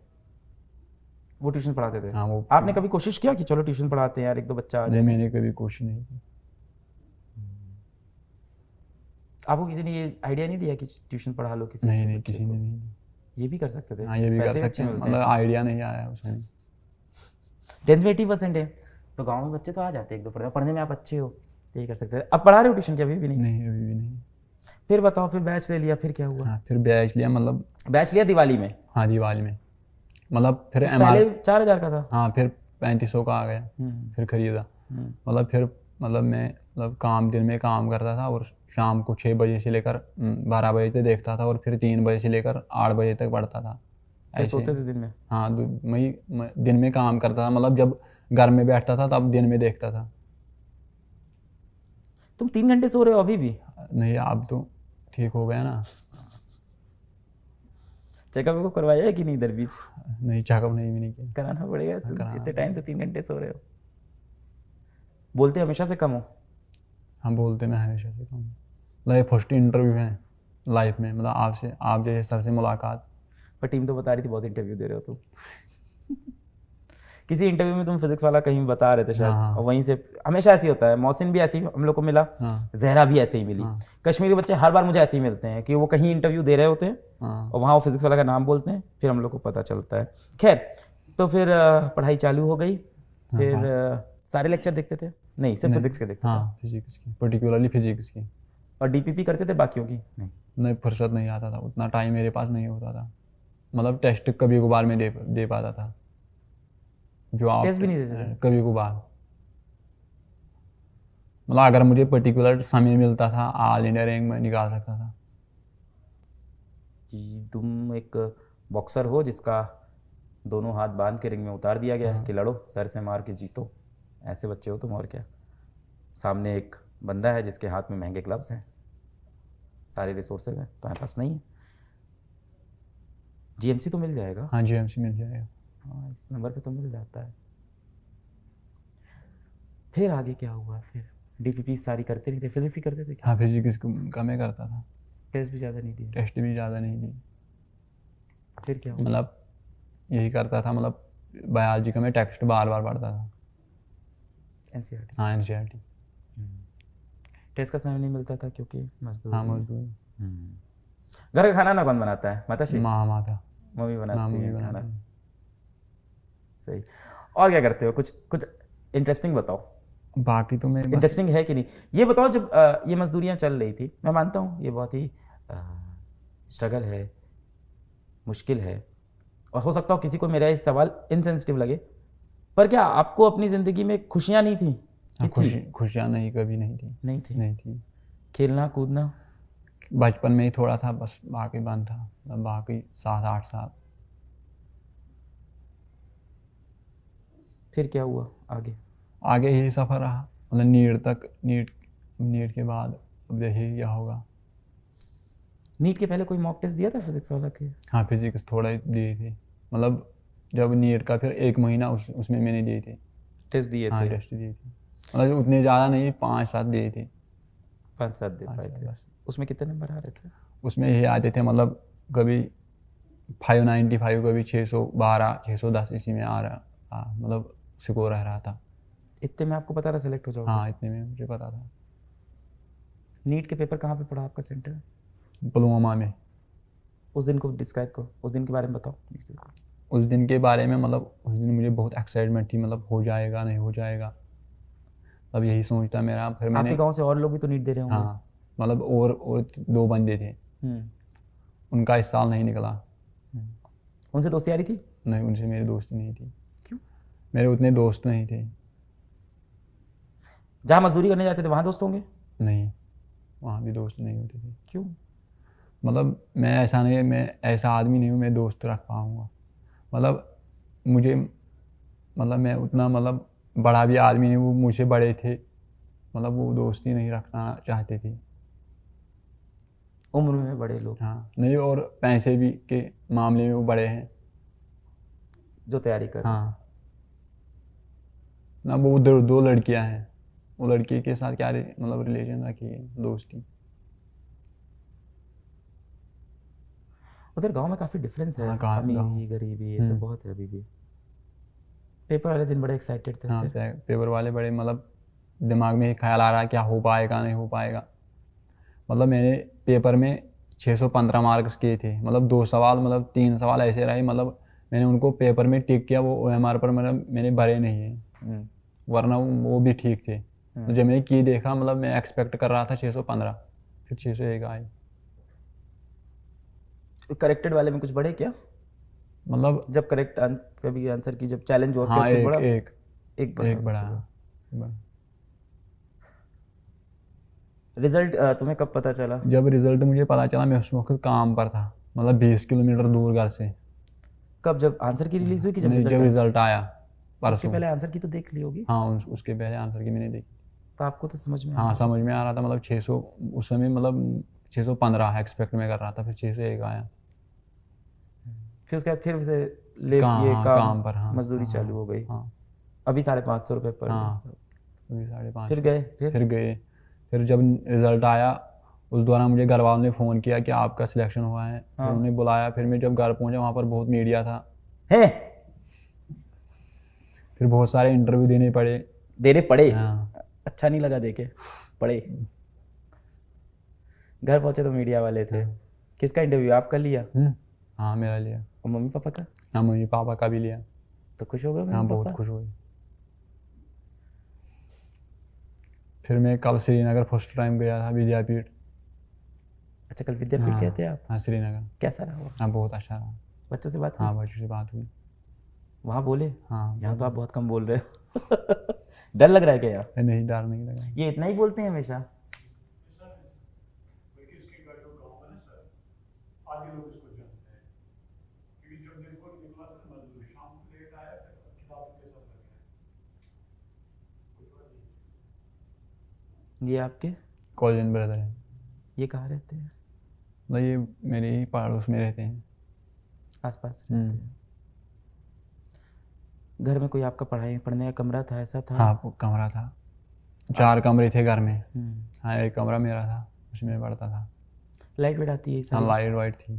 वो ट्यूशन पढ़ाते थे? हाँ, वो आपने कभी कोशिश किया कि चलो ट्यूशन पढ़ाते हैं यार, 1-2 बच्चा आ नहीं, जाए? मैंने कभी कोशिश नहीं की। आपको किसी ने ये आइडिया नहीं दिया कि ट्यूशन पढ़ा लो किसी नहीं, बच्चे किसी को? ने नहीं दी। ये भी कर सकते थे? हाँ, ये भी कर पैसे सकते अच्छे हैं, मिलते हैं मतलब इसमें। आइडिया नहीं आया उसमें। 10th में 80% है तो गांव में बच्चे तो आ जाते हैं 1-2 पढ़ने में आप अच्छे हो, तो ये कर सकते थे। अब पढ़ा रहे हो ट्यूशन? क्या अभी भी नहीं? नहीं, अभी भी नहीं। फिर बताओ, फिर बैच ले लिया, फिर क्या हुआ? हाँ फिर बैच लिया, मतलब बैच लिया दिवाली में? हाँ दिवाली में, मतलब फिर पहले 4,000 का था। हाँ फिर 3500 का आ गया, फिर खरीदा। मतलब फिर मतलब मैं मतलब काम दिन में काम करता था और शाम को 6 बजे से लेकर 12 बजे तक देखता था और फिर 3 बजे से लेकर 8 बजे तक पढ़ता था फिर ऐसे। सोते थे दिन में? हाँ मैं दिन में काम करता था, मतलब जब घर में बैठता था तब दिन में देखता था। तुम 3 घंटे सो रहे हो अभी भी? नहीं अब तो ठीक हो गया ना। चेकअप को करवाया है कि नहीं इधर बीच? नहीं चेकअप नहीं किया। कराना पड़ेगा, तुम कराना इतने टाइम से 3 घंटे सो रहे हो। बोलते हमेशा से कम हो? हम बोलते मैं हमेशा से कम, मतलब ये फर्स्ट इंटरव्यू है लाइफ में, मतलब आपसे, आप जैसे सर से मुलाकात। पर टीम तो बता रही थी बहुत इंटरव्यू दे रहे हो तुम। किसी इंटरव्यू में तुम फिजिक्स वाला कहीं बता रहे थे शायद, हाँ। और वहीं से हमेशा ऐसे ही होता है। मौसिन भी ऐसे ही हम लोग को मिला, हाँ जहरा भी ऐसे ही मिली। हाँ। कश्मीरी बच्चे हर बार मुझे ऐसे ही मिलते हैं कि वो कहीं इंटरव्यू दे रहे होते हैं हाँ और वहाँ वो फिजिक्स वाला का नाम बोलते हैं, फिर हम लोग को पता चलता है। खैर, तो फिर पढ़ाई चालू हो गई, फिर सारे लेक्चर देखते थे? नहीं, सिर्फ फिजिक्स के देखते थे? हाँ फिजिक्स की, पर्टिकुलरली फिजिक्स की। और डीपीपी करते थे बाकियों की? नहीं फुर्सत नहीं आता था, उतना टाइम मेरे पास नहीं होता था। मतलब टेस्ट कभी कभार में दे पाता था, जो आप टेस्ट भी नहीं देते थे? कभी कभार। मतलब अगर मुझे पर्टिकुलर समय मिलता था ऑल इंडिया रैंक में निकाल सकता था। कि तुम एक बॉक्सर हो जिसका दोनों हाथ बांध के रिंग में उतार दिया गया है कि लड़ो, सर से मार के जीतो, ऐसे बच्चे हो तुम। और क्या, सामने एक बंदा है जिसके हाथ में महंगे ग्लव्स हैं, सारे रिसोर्सेज हैं, तुम्हारे पास नहीं है। जीएमसी तो मिल जाएगा। हाँ जीएमसी मिल जाएगा। हाँ, इस नंबर पे तो मिल जाता है। फिर आगे क्या हुआ? फिर डीपीपी सारी करते नहीं थे, फिजिक्स ही करते थे? हाँ फिजिक्स कम ही करता था, टेस्ट भी ज़्यादा नहीं दिए? टेस्ट भी ज़्यादा नहीं दी। फिर क्या हुआ? मतलब यही करता था, मतलब बायोलॉजी का मैं टेक्स्ट बार बार पढ़ता था। एनसीईआरटी? हाँ एनसीईआरटी। टेस्ट का समय नहीं मिलता था क्योंकि मजदूर? हाँ मजदूर। घर का खाना ना कौन बनाता है? माताश्री? माता। मम्मी बनाती है खाना। बनाती है। सही। और क्या करते हो? कुछ कुछ इंटरेस्टिंग बताओ। बाकी तो मैं बस इंटरेस्टिंग है कि नहीं ये बताओ। जब ये मजदूरियां चल रही थी, मैं मानता हूँ ये बहुत ही स्ट्रगल है, मुश्किल है, और हो सकता हो किसी को मेरा ये सवाल इनसेंसिटिव लगे, पर क्या आपको अपनी ज़िंदगी में खुशियाँ नहीं थी? खुशियाँ नहीं, कभी नहीं थी। नहीं थी? नहीं थी। खेलना कूदना? बचपन में ही थोड़ा था बस, बाकी बंद था, मतलब बाकी 7-8 साल। फिर क्या हुआ आगे? आगे यही सफ़र रहा, मतलब नीट तक। नीट के बाद अब देखिए क्या होगा। नीट के पहले कोई मॉक टेस्ट दिया था फिजिक्स वाला के? हाँ फिजिक्स थोड़ा ही दिए थे, मतलब जब नीट का फिर 1 महीना उसमें मैंने दिए थे। टेस्ट दिए हाँ थे? टेस्ट दिए थे, मतलब उतने ज़्यादा नहीं, 5-7 दिए थे। 5-7 दे पाए थे? बस। उसमें कितने नंबर आ रहे थे? उसमें यही आते थे, मतलब कभी 595, कभी 612, 610 इसी में आ रहा। हाँ मतलब स्कोर रह रहा था। इतने में आपको पता था सेलेक्ट हो जाओगे? हाँ इतने में मुझे पता था। नीट के पेपर कहाँ पे पड़ा आपका सेंटर? पुलवामा में। उस दिन को डिस्क्राइब करो, उस दिन के बारे में बताओ। उस दिन के बारे में, मतलब उस दिन मुझे बहुत एक्साइटमेंट थी, मतलब हो जाएगा नहीं हो जाएगा, अब यही सोचता मेरा। फिर मैंने आपके गांव से और लोग भी तो नीट दे रहे होंगे? हाँ मतलब और 2 बंदे थे, उनका इस साल नहीं निकला। उनसे दोस्ती आ रही थी? नहीं उनसे मेरी दोस्ती नहीं थी। क्यों? मेरे उतने दोस्त नहीं थे। जहाँ मजदूरी करने जाते थे वहाँ दोस्त होंगे? नहीं वहाँ भी दोस्त नहीं होते थे। क्यों? मतलब मैं ऐसा नहीं, मैं ऐसा आदमी नहीं हूँ मैं दोस्त रख पाऊँगा। मतलब मुझे, मतलब मैं उतना मतलब बड़ा भी आदमी नहीं हूँ, वो मुझसे बड़े थे, मतलब वो दोस्ती नहीं रखना चाहते थे। उम्र में बड़े लोग? हाँ नहीं, और पैसे भी के मामले में वो बड़े हैं जो तैयारी कर? हाँ ना, वो उधर 2 लड़कियां हैं, वो लड़की के साथ क्या मतलब रिलेशन रखी है, दोस्ती। उधर गांव में काफ़ी डिफरेंस है। हाँ अमीरी गरीबी ये सब बहुत है अभी भी। पेपर वाले दिन बड़े एक्साइटेड थे? हाँ पेपर वाले बड़े, मतलब दिमाग में ख्याल आ रहा है क्या हो पाएगा नहीं हो पाएगा। मतलब मैंने पेपर में 615 मार्क्स किए थे, मतलब 2 सवाल, मतलब 3 सवाल ऐसे रहे, मतलब मैंने उनको पेपर में टिक किया, वो OMR पर मतलब मैंने भरे नहीं है, वरना वो भी ठीक थे। तो जब मैंने की देखा, मतलब मैं एक्सपेक्ट कर रहा था 615, फिर 601 आए। करेक्टेड वाले में कुछ बढ़े क्या? मतलब जब करेक्ट कभी आंसर की जब चैलेंज हुआ उसके हाँ बाद कुछ एक बढ़ा? एक एक बढ़ा एक बड़ा उसके बाद। बड़ा। रिजल्ट तुम्हें कब पता चला? जब रिजल्ट मुझे पता चला मैं उस वक्त काम पर था, मतलब 20 किलोमीटर दूर घर से। कब, जब आंसर की रिलीज हुई कि जब नहीं, रिजल्ट जब आया? रिजल्ट आया उसके परसों। पहले आंसर की तो देख ली होगी। हाँ उसके पहले आंसर की मैंने देखी। तो आपको तो समझ में आ हाँ रहा समझ था। में आ रहा था, मतलब 600 उस समय, मतलब 615 एक्सपेक्ट में कर रहा था, फिर 601 आया। फिर उसके बाद फिर से ले कहाँ, ये हाँ काम काम पर, हाँ मजदूरी हाँ चालू हो गई। हाँ अभी 550 रुपये पर डे। हाँ, अभी 550। फिर गए फिर गए। फिर जब रिजल्ट आया उस दौरान मुझे घर वालों ने फ़ोन किया कि आपका सिलेक्शन हुआ है। फिर हाँ। उन्होंने बुलाया, फिर मैं जब घर पहुंचा वहाँ पर बहुत मीडिया था, है फिर बहुत सारे इंटरव्यू देने पड़े। देने पड़े? हाँ अच्छा नहीं लगा देके पड़े? घर पहुंचे तो मीडिया वाले थे। किसका इंटरव्यू आप कर लिया? हाँ मेरा लिया। और मम्मी पापा का? हाँ मम्मी पापा का भी लिया। तो खुश हो गए हाँ मम्मी बहुत पापा? खुश हुए। फिर मैं कल श्रीनगर फर्स्ट टाइम गया था विद्यापीठ। अच्छा, कल विद्यापीठ गए थे आप? हाँ श्रीनगर। कैसा रहा वो? हाँ बहुत अच्छा रहा। बच्चों से बात हुई? हाँ बच्चों से बात हुई। वहाँ बोले? हाँ यहाँ तो आप बहुत कम बोल रहे हो। डर लग रहा है क्या यहाँ? नहीं, डर नहीं लगा। ये इतना ही बोलते हैं हमेशा? ये आपके कॉलेज ब्रदर है। ये कहाँ रहते हैं? मतलब ये मेरे ही पड़ोस में रहते हैं। आसपास रहते हैं? घर में कोई आपका पढ़ाई पढ़ने का कमरा था, ऐसा था? हाँ वो कमरा था, 4 कमरे थे घर में। हम्म। हाँ एक कमरा मेरा था, उसमें पढ़ता था। लाइट वेट आती है हाँ सारी? लाइट वाइट थी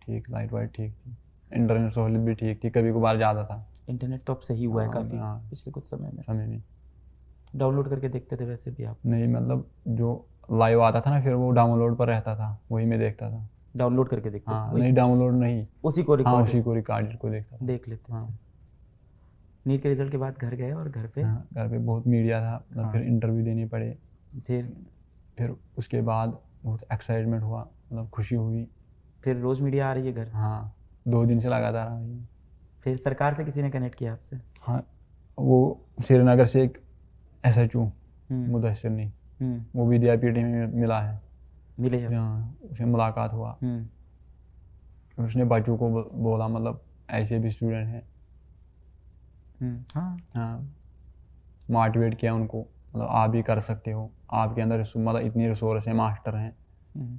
ठीक, लाइट वाइट ठीक थी। इंटरनेट सहूलियत भी ठीक थी, कभी कभार ज़्यादा था। इंटरनेट तो अब सही हुआ है हाँ, काफ़ी हाँ। पिछले कुछ समय में। समय में डाउनलोड करके देखते थे वैसे भी आप? नहीं, मतलब जो लाइव आता था ना फिर वो डाउनलोड पर रहता था, वही मैं देखता था। डाउनलोड करके देखते हाँ थे? नहीं डाउनलोड नहीं, उसी को हाँ रिकॉर्ड उसी को रिकॉर्डेड को देखता था। देख लेते हाँ थे? नीट के रिजल्ट के बाद घर गए और घर पे? हाँ घर पे बहुत मीडिया था, मतलब फिर इंटरव्यू देने पड़े। फिर उसके बाद बहुत एक्साइटमेंट हुआ, मतलब खुशी हुई। फिर रोज मीडिया आ रही है घर? हाँ 2 दिन से लगातार आ रही है। फिर सरकार से किसी ने कनेक्ट किया आपसे? हाँ वो श्रीनगर से एक SHO हम्म। मुदस्सिर ने, हम्म। वो विद्यापीठ में मिला है। मिले आपसे? हाँ उससे मुलाकात हुआ। उसने बच्चों को बोला, मतलब ऐसे भी स्टूडेंट हैं। हाँ। हाँ मोटिवेट किया उनको, मतलब आप भी कर सकते हो, आपके अंदर मतलब इतनी रिसोर्स है, मास्टर हैं,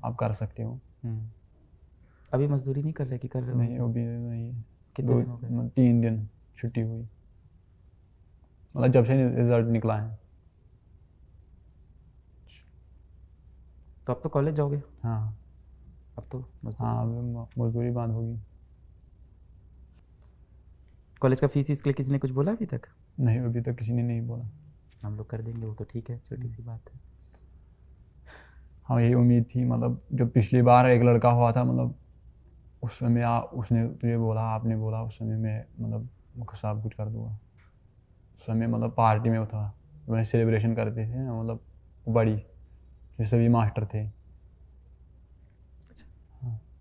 आप कर सकते हो। अभी मजदूरी नहीं कर रहे कि कर रहे हो? नहीं अभी नहीं है। कितने दिन हो गए? 3 दिन छुट्टी हुई, मतलब जब से रिजल्ट निकला है। तो अब तो कॉलेज जाओगे? हाँ अब तो मजदूरी? हाँ अब मजदूरी बंद होगी। कॉलेज का फीस इसके लिए किसी ने कुछ बोला अभी तक? नहीं अभी तक किसी ने नहीं बोला। हम लोग कर देंगे वो तो, ठीक है, छोटी सी बात है। हाँ यही उम्मीद थी, मतलब जब पिछली बार एक लड़का हुआ था, मतलब उस समय उसने तुझे बोला, आपने बोला उस समय मैं मतलब सब कुछ कर दूंगा। उस समय मतलब पार्टी में था, मैंने सेलिब्रेशन करते थे ना, मतलब बड़ी, ये सभी मास्टर थे।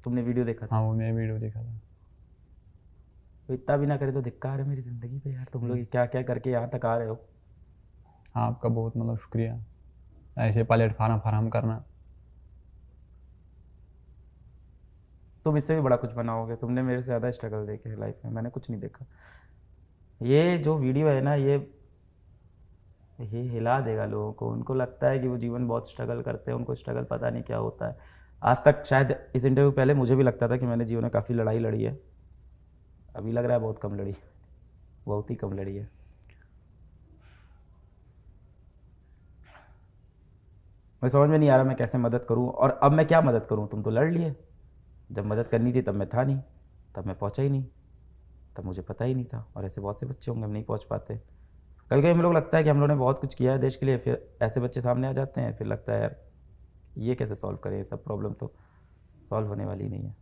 तुमने वीडियो देखा था? हाँ वो मैंने वीडियो देखा था। तो इतना भी ना करे तो धिक्कार है मेरी ज़िंदगी पे यार, तुम लोग क्या क्या करके यहाँ तक आ रहे हो। हाँ आपका बहुत मतलब शुक्रिया, ऐसे प्लेटफार्म फराहम करना। तुम इससे भी बड़ा कुछ बनाओगे, तुमने मेरे से ज़्यादा स्ट्रगल देखे है लाइफ में, मैंने कुछ नहीं देखा। ये जो वीडियो है ना, ये हिला देगा लोगों को। उनको लगता है कि वो जीवन बहुत स्ट्रगल करते हैं, उनको स्ट्रगल पता नहीं क्या होता है। आज तक शायद इस इंटरव्यू पहले मुझे भी लगता था कि मैंने जीवन में काफ़ी लड़ाई लड़ी है, अभी लग रहा है बहुत कम लड़ी है, बहुत ही कम लड़ी है। मैं समझ में नहीं आ रहा मैं कैसे मदद करूं, और अब मैं क्या मदद करूं। तुम तो लड़ लिए, जब मदद करनी थी तब मैं था नहीं, तब मैं पहुंचा ही नहीं, तब मुझे पता ही नहीं था। और ऐसे बहुत से बच्चे होंगे हम नहीं पहुंच पाते। कभी कभी हम लोग लगता है कि हम लोगों ने बहुत कुछ किया है देश के लिए, फिर ऐसे बच्चे सामने आ जाते हैं, फिर लगता है यार ये कैसे सॉल्व करें, ये सब प्रॉब्लम तो सॉल्व होने वाली नहीं है।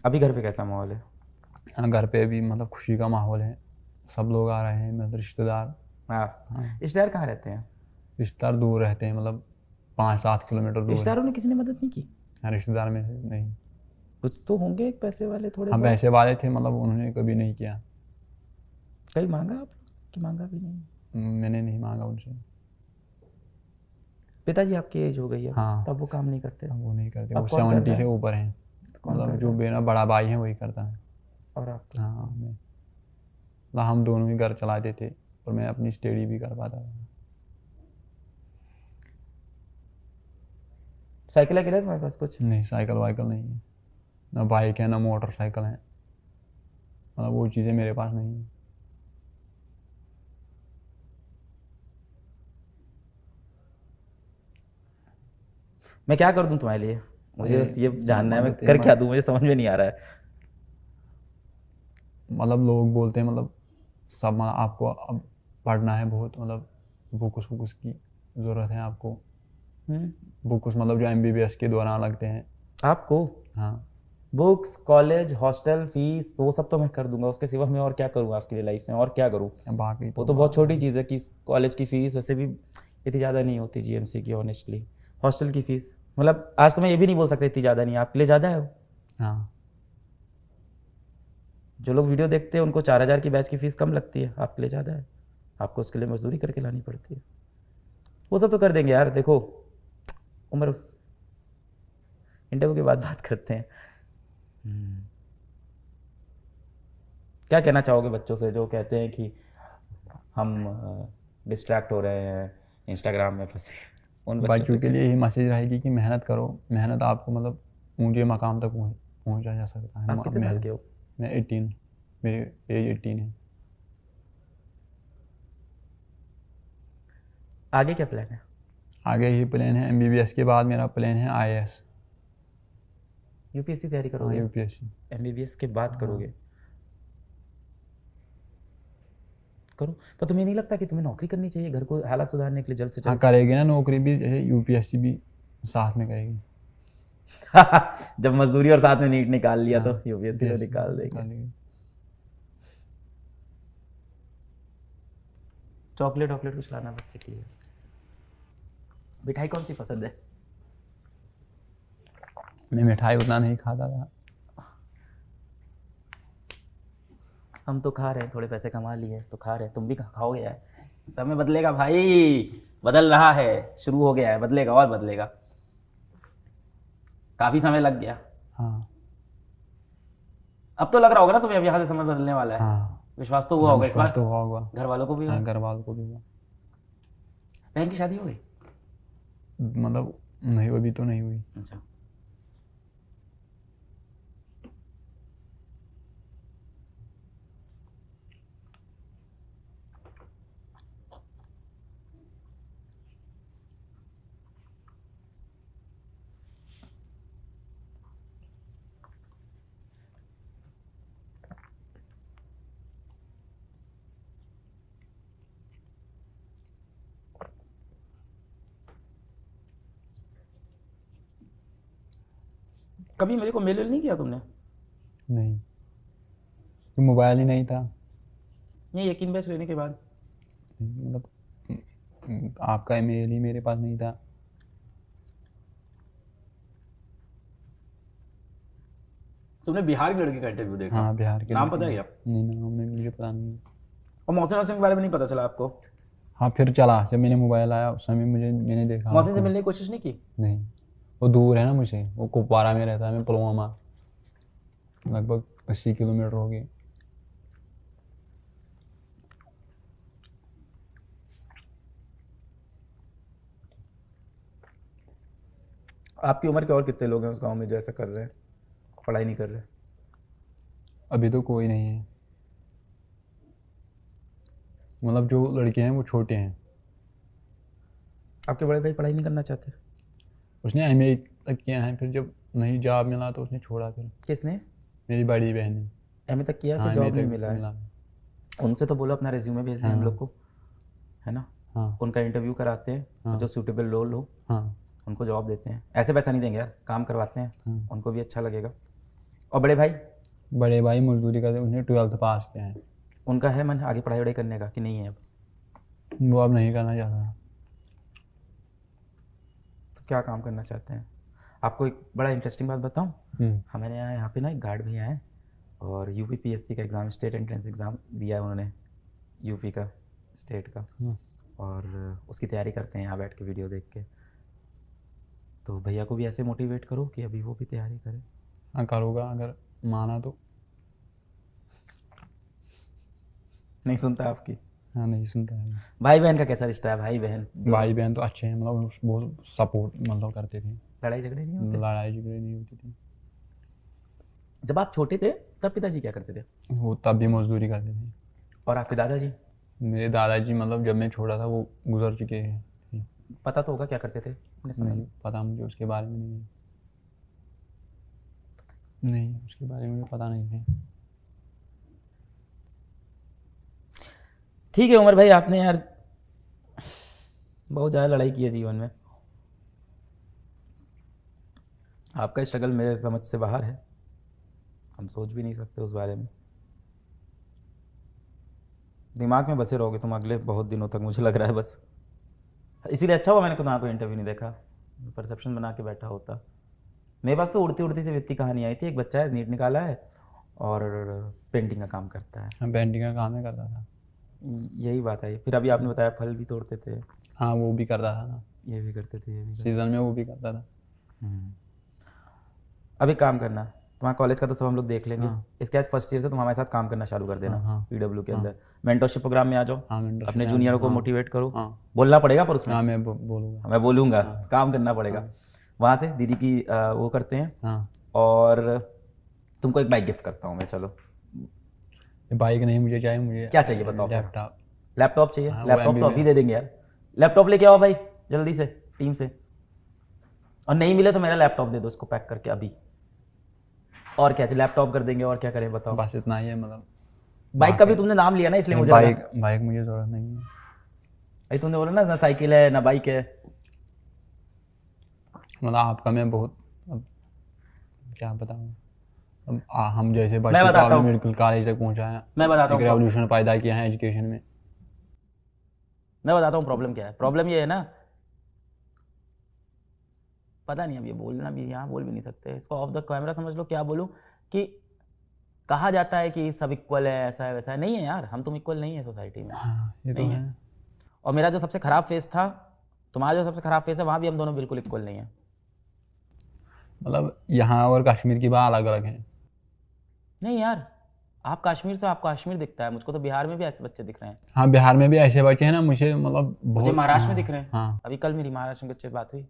अभी घर पे कैसा माहौल है? हाँ घर पे भी मतलब खुशी का माहौल है, सब लोग आ रहे हैं, मतलब रिश्तेदार हाँ, रिश्तेदार कहाँ रहते हैं? रिश्तेदार दूर रहते हैं, मतलब 5-7 किलोमीटर दूर है। रिश्तेदारों ने किसी ने मदद नहीं की? हाँ, रिश्तेदार में से नहीं। कुछ तो होंगे एक पैसे वाले थोड़े हम बहुत। पैसे वाले थे, मतलब उन्होंने कभी नहीं किया। कहीं मांगा आप कि मांगा भी नहीं? मैंने नहीं मांगा उनसे। पिताजी आपकी एज हो गई है, हाँ। तब वो काम नहीं करते? अब वो नहीं करते, अब वो कौन कर 70 रहा से है? ऊपर हैं। कौन कर मतलब रहा जो है? मेरा बड़ा भाई है वही करता है। और आप? हाँ, मतलब हम दोनों ही घर चलाते थे और मैं अपनी स्टडी भी कर पाता था। साइकिल है किधर तुम्हारे पास कुछ? नहीं, साइकिल वाइकल नहीं है, ना बाइक है ना मोटरसाइकिल है, मतलब वो चीज़ें मेरे पास नहीं है। मैं क्या कर दूं तुम्हारे लिए? मुझे बस ये जानना है, मैं मदद- कर क्या दूं, मुझे समझ में नहीं आ रहा है। मतलब लोग बोलते हैं, मतलब सब, मतलब आपको अब पढ़ना है बहुत, मतलब बुक्स वुक्स की ज़रूरत है आपको। बुक्स मतलब जो MBBS के दौरान लगते हैं। आपको हाँ। बुक्स, कॉलेज, हॉस्टल फीस, वो सब तो मैं कर दूंगा। उसके सिवा मैं और क्या करूँगा आपके लिए लाइफ में, और क्या करूँ? बाकी वो तो बहुत छोटी चीज़ है कि कॉलेज की फ़ीस वैसे भी इतनी ज़्यादा नहीं होती GMC की, ऑनेस्टली। हॉस्टल की फ़ीस मतलब आज तो मैं ये भी नहीं बोल सकता इतनी ज़्यादा नहीं है, आपके लिए ज़्यादा है वो। हाँ, जो लोग वीडियो देखते हैं उनको 4,000 की बैच की फ़ीस कम लगती है, आपके लिए ज़्यादा है। आपको उसके लिए मजदूरी करके लानी पड़ती है। वो सब तो कर देंगे यार। देखो उम्र, इंटरव्यू के बाद बात करते हैं। क्या कहना चाहोगे बच्चों से जो कहते हैं कि हम डिस्ट्रैक्ट हो रहे हैं, इंस्टाग्राम में फंसे? उन बच्चों के लिए यही मैसेज रहेगी कि मेहनत करो, मेहनत आपको मतलब ऊंचे मकाम तक पहुंचा जा सकता है। आप कितने साल के हो? मैं 18, मेरी एज 18 है। आगे क्या प्लान है? आगे ही प्लान है, MBBS के बाद मेरा प्लान है IAS। UPSC तैयारी हाँ, करोगे? UPSC। MBBS के बाद करोगे? करो, पर तुम्हें नहीं लगता कि तुम्हें नौकरी करनी चाहिए घर को हालात सुधारने के लिए जल्द से हाँ, जल्द? करेगी ना नौकरी भी, जैसे UPSC भी साथ में करेगी। जब मजदूरी और साथ में नीट निकाल लिया तो हाँ, UPSC को UPSC निकाल देंगे। निकालेगी। चॉकलेट वॉकलेट कुछ लाना बच्चे के लिए। मिठाई कौन सी पसंद है? मैं मिठाई उतना नहीं खाता था। हम तो खा रहे हैं, थोड़े पैसे कमा लिए तो खा रहे हैं, तुम भी खाओगे यार। समय बदलेगा भाई, बदल रहा है, शुरू हो गया है, बदलेगा और बदलेगा। काफी समय लग गया। हाँ। अब तो लग रहा होगा ना तुम्हें अब यहाँ से समय बदलने वाला है। हाँ, विश्वास तो हुआ होगा इस विश्वास बार? तो हुआ होगा। घर वालों को भी हुआ? हाँ, घर वालों को भी हुआ। बहन की शादी हो गई? मतलब नहीं, अभी तो नहीं हुई। अच्छा। कभी मेरे को मेल नहीं किया तुमने? नहीं, मोबाइल ही नहीं था। ये यकीन बैच लेने के बाद? मतलब आपका ईमेल ही मेरे पास नहीं था। तुमने बिहार के लड़के का इंटरव्यू देखा? हाँ, बिहार के नाम लड़के पता है हैं। क्या? नहीं, नाम नहीं, मुझे पता नहीं। और मोहसिन हसन के बारे में नहीं पता चला आपको? हाँ, फिर चला, जब मैंने मोबाइल आया उस समय मैंने देखा मोहसिन से उसको। मिलने की कोशिश नहीं की? नहीं, वो दूर है ना मुझे, वो कुपवारा में रहता है, मैं पुलवामा, लगभग 80 किलोमीटर होगी। आपकी उम्र के और कितने लोग हैं उस गांव में जो ऐसा कर रहे हैं, पढ़ाई नहीं कर रहे? अभी तो कोई नहीं है, मतलब जो लड़के हैं वो छोटे हैं। आपके बड़े भाई पढ़ाई नहीं करना चाहते? उसने MA तक किया है, फिर जब नहीं जॉब मिला तो उसने छोड़ा। फिर किसने? मेरी बड़ी बहन ने। MA तक किया, फिर हाँ, जॉब MA नहीं तक मिला है? मिला। उनसे तो बोलो अपना रिज्यूमे भेज दें हम हाँ। लोग को, है ना? हाँ। उनका इंटरव्यू कराते हैं, हाँ। जो सूटेबल रोल हो हाँ। उनको जॉब देते हैं। ऐसे पैसा नहीं देंगे यार, काम करवाते हैं, हाँ। उनको भी अच्छा लगेगा। और बड़े भाई? बड़े भाई मजदूरी करते, उसने 12th पास किया है। उनका है मन आगे पढ़ाई वढ़ाई करने का कि नहीं है अब? वो अब नहीं करना चाहता। तो क्या काम करना चाहते हैं? आपको एक बड़ा इंटरेस्टिंग बात बताऊं, हमारे यहाँ पे ना एक गार्ड भैया हैं और यूपीपीएससी का एग्ज़ाम, स्टेट एंट्रेंस एग्ज़ाम दिया है उन्होंने, यूपी का, स्टेट का, और उसकी तैयारी करते हैं यहाँ बैठ के वीडियो देख के। तो भैया को भी ऐसे मोटिवेट करो कि अभी वो भी तैयारी करें। हाँ करूँगा अगर माना तो। नहीं सुनता आपकी? हाँ नहीं सुनता है। भाई बहन का कैसा रिश्ता है? भाई बहन भाई बहन तो अच्छे हैं, मतलब बहुत सपोर्ट मतलब करते थे। लड़ाई झगड़े नहीं होते? लड़ाई झगड़े नहीं होती थी। जब आप छोटे थे तब पिताजी क्या करते थे? वो तब भी मजदूरी करते थे। और आपके दादाजी? मेरे दादाजी मतलब जब मैं छोटा था वो गुजर चुके हैं। पता तो होगा क्या करते थे अपने समय नहीं में? पता मुझे उसके बारे में नहीं है। नहीं उसके बारे में मुझे पता नहीं है। ठीक है उमर भाई, आपने यार बहुत ज़्यादा लड़ाई की है जीवन में। आपका स्ट्रगल मेरे समझ से बाहर है, हम सोच भी नहीं सकते उस बारे में। दिमाग में बसे रहोगे तुम अगले बहुत दिनों तक, मुझे लग रहा है बस। इसीलिए अच्छा हुआ मैंने तुम्हारा कोई इंटरव्यू नहीं देखा, परसेप्शन बना के बैठा होता। मेरे पास तो उड़ती उड़ती सी वित्ती कहानी आई थी। एक बच्चा है, नीट निकाला है और पेंटिंग का काम करता है। हाँ पेंटिंग का काम ही करता था। यही बात आई। फिर अभी आपने बताया फल भी तोड़ते थे। हाँ वो भी करता था ना, ये भी करते थे, ये भी सीजन में वो भी करता था। अभी काम करना, तुम्हारा कॉलेज का तो सब हम लोग देख लेंगे। हाँ। इसके बाद फर्स्ट ईयर से तुम हमारे साथ काम करना चालू कर देना। हाँ, हाँ। पीडब्ल्यू के अंदर मेंटरशिप प्रोग्राम में आ जाओ। हाँ mentorship अपने में जूनियरों को हाँ। मोटिवेट करो। हाँ। बोलना पड़ेगा पर उसमें। हाँ मैं बोलूँगा। मैं बोलूँगा, काम करना पड़ेगा। वहाँ से दीदी की वो करते हैं। हाँ और तुमको एक बाइक गिफ्ट करता हूँ मैं। चलो बाइक नहीं मुझे चाहिए, मुझे क्या चाहिए बताओ? लैपटॉप। लैपटॉप चाहिए? हाँ, वो लैपटॉप तो MBA अभी दे देंगे यार। लैपटॉप लेके आओ भाई जल्दी से टीम से। और नहीं मिले तो मेरा लैपटॉप दे दो इसको पैक करके अभी। और क्या चाहिए? लैपटॉप कर देंगे, और क्या करें बताओ? बस इतना ही है मतलब। बाइक का भी तुमने नाम लिया ना, इसलिए मुझे लगा। बाइक मुझे ज़रूरत नहीं है भाई तुमने बोला ना साइकिल है ना बाइक है। मतलब आपका मैं बहुत अब क्या बताऊँ। अब हम जैसे मैं बच्चे को बताता आपने हूँ। मेडिकल कॉलेज तक पहुँचाया, मैं बताता एक हूँ रेवोल्यूशन पैदा किया है एजुकेशन में। मैं बताता हूँ प्रॉब्लम क्या है। प्रॉब्लम ये है ना, पता नहीं अब ये बोलना भी, यहाँ बोल भी नहीं सकते इसको, ऑफ द कैमरा समझ लो। क्या बोलूँ कि कहा जाता है कि सब इक्वल है, ऐसा है वैसा है। नहीं है यार, हम तुम इक्वल नहीं है सोसाइटी में। हाँ ये तो नहीं है। और मेरा जो सबसे खराब फेस था, तुम्हारा जो सबसे खराब फेस है, वहाँ भी हम दोनों बिल्कुल इक्वल नहीं है। मतलब यहाँ और कश्मीर की बात अलग अलग है। नहीं यार, आप कश्मीर से, आपको कश्मीर दिखता है, मुझको तो बिहार में भी ऐसे बच्चे दिख रहे हैं। हाँ बिहार में भी ऐसे बच्चे हैं ना, मुझे मतलब मुझे बहुत महाराष्ट्र में हाँ, दिख रहे हैं। हाँ अभी कल मेरी महाराष्ट्र में बच्चे से बात हुई,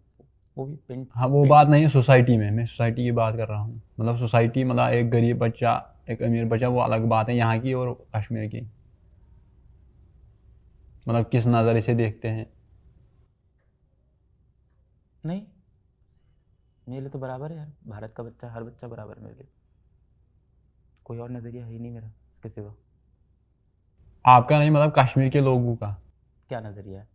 वो भी पेंट। हाँ वो बात नहीं है सोसाइटी में, मैं सोसाइटी की बात कर रहा हूँ। मतलब सोसाइटी मतलब एक गरीब बच्चा एक अमीर बच्चा वो अलग बात है, यहाँ की और कश्मीर की। मतलब किस नज़र से देखते हैं। नहीं, मेरे लिए तो बराबर है यार। भारत का बच्चा, हर बच्चा बराबर है मेरे लिए। कोई और नज़रिया है ही नहीं मेरा इसके सिवा। आपका नहीं, मतलब कश्मीर के लोगों का क्या नज़रिया है?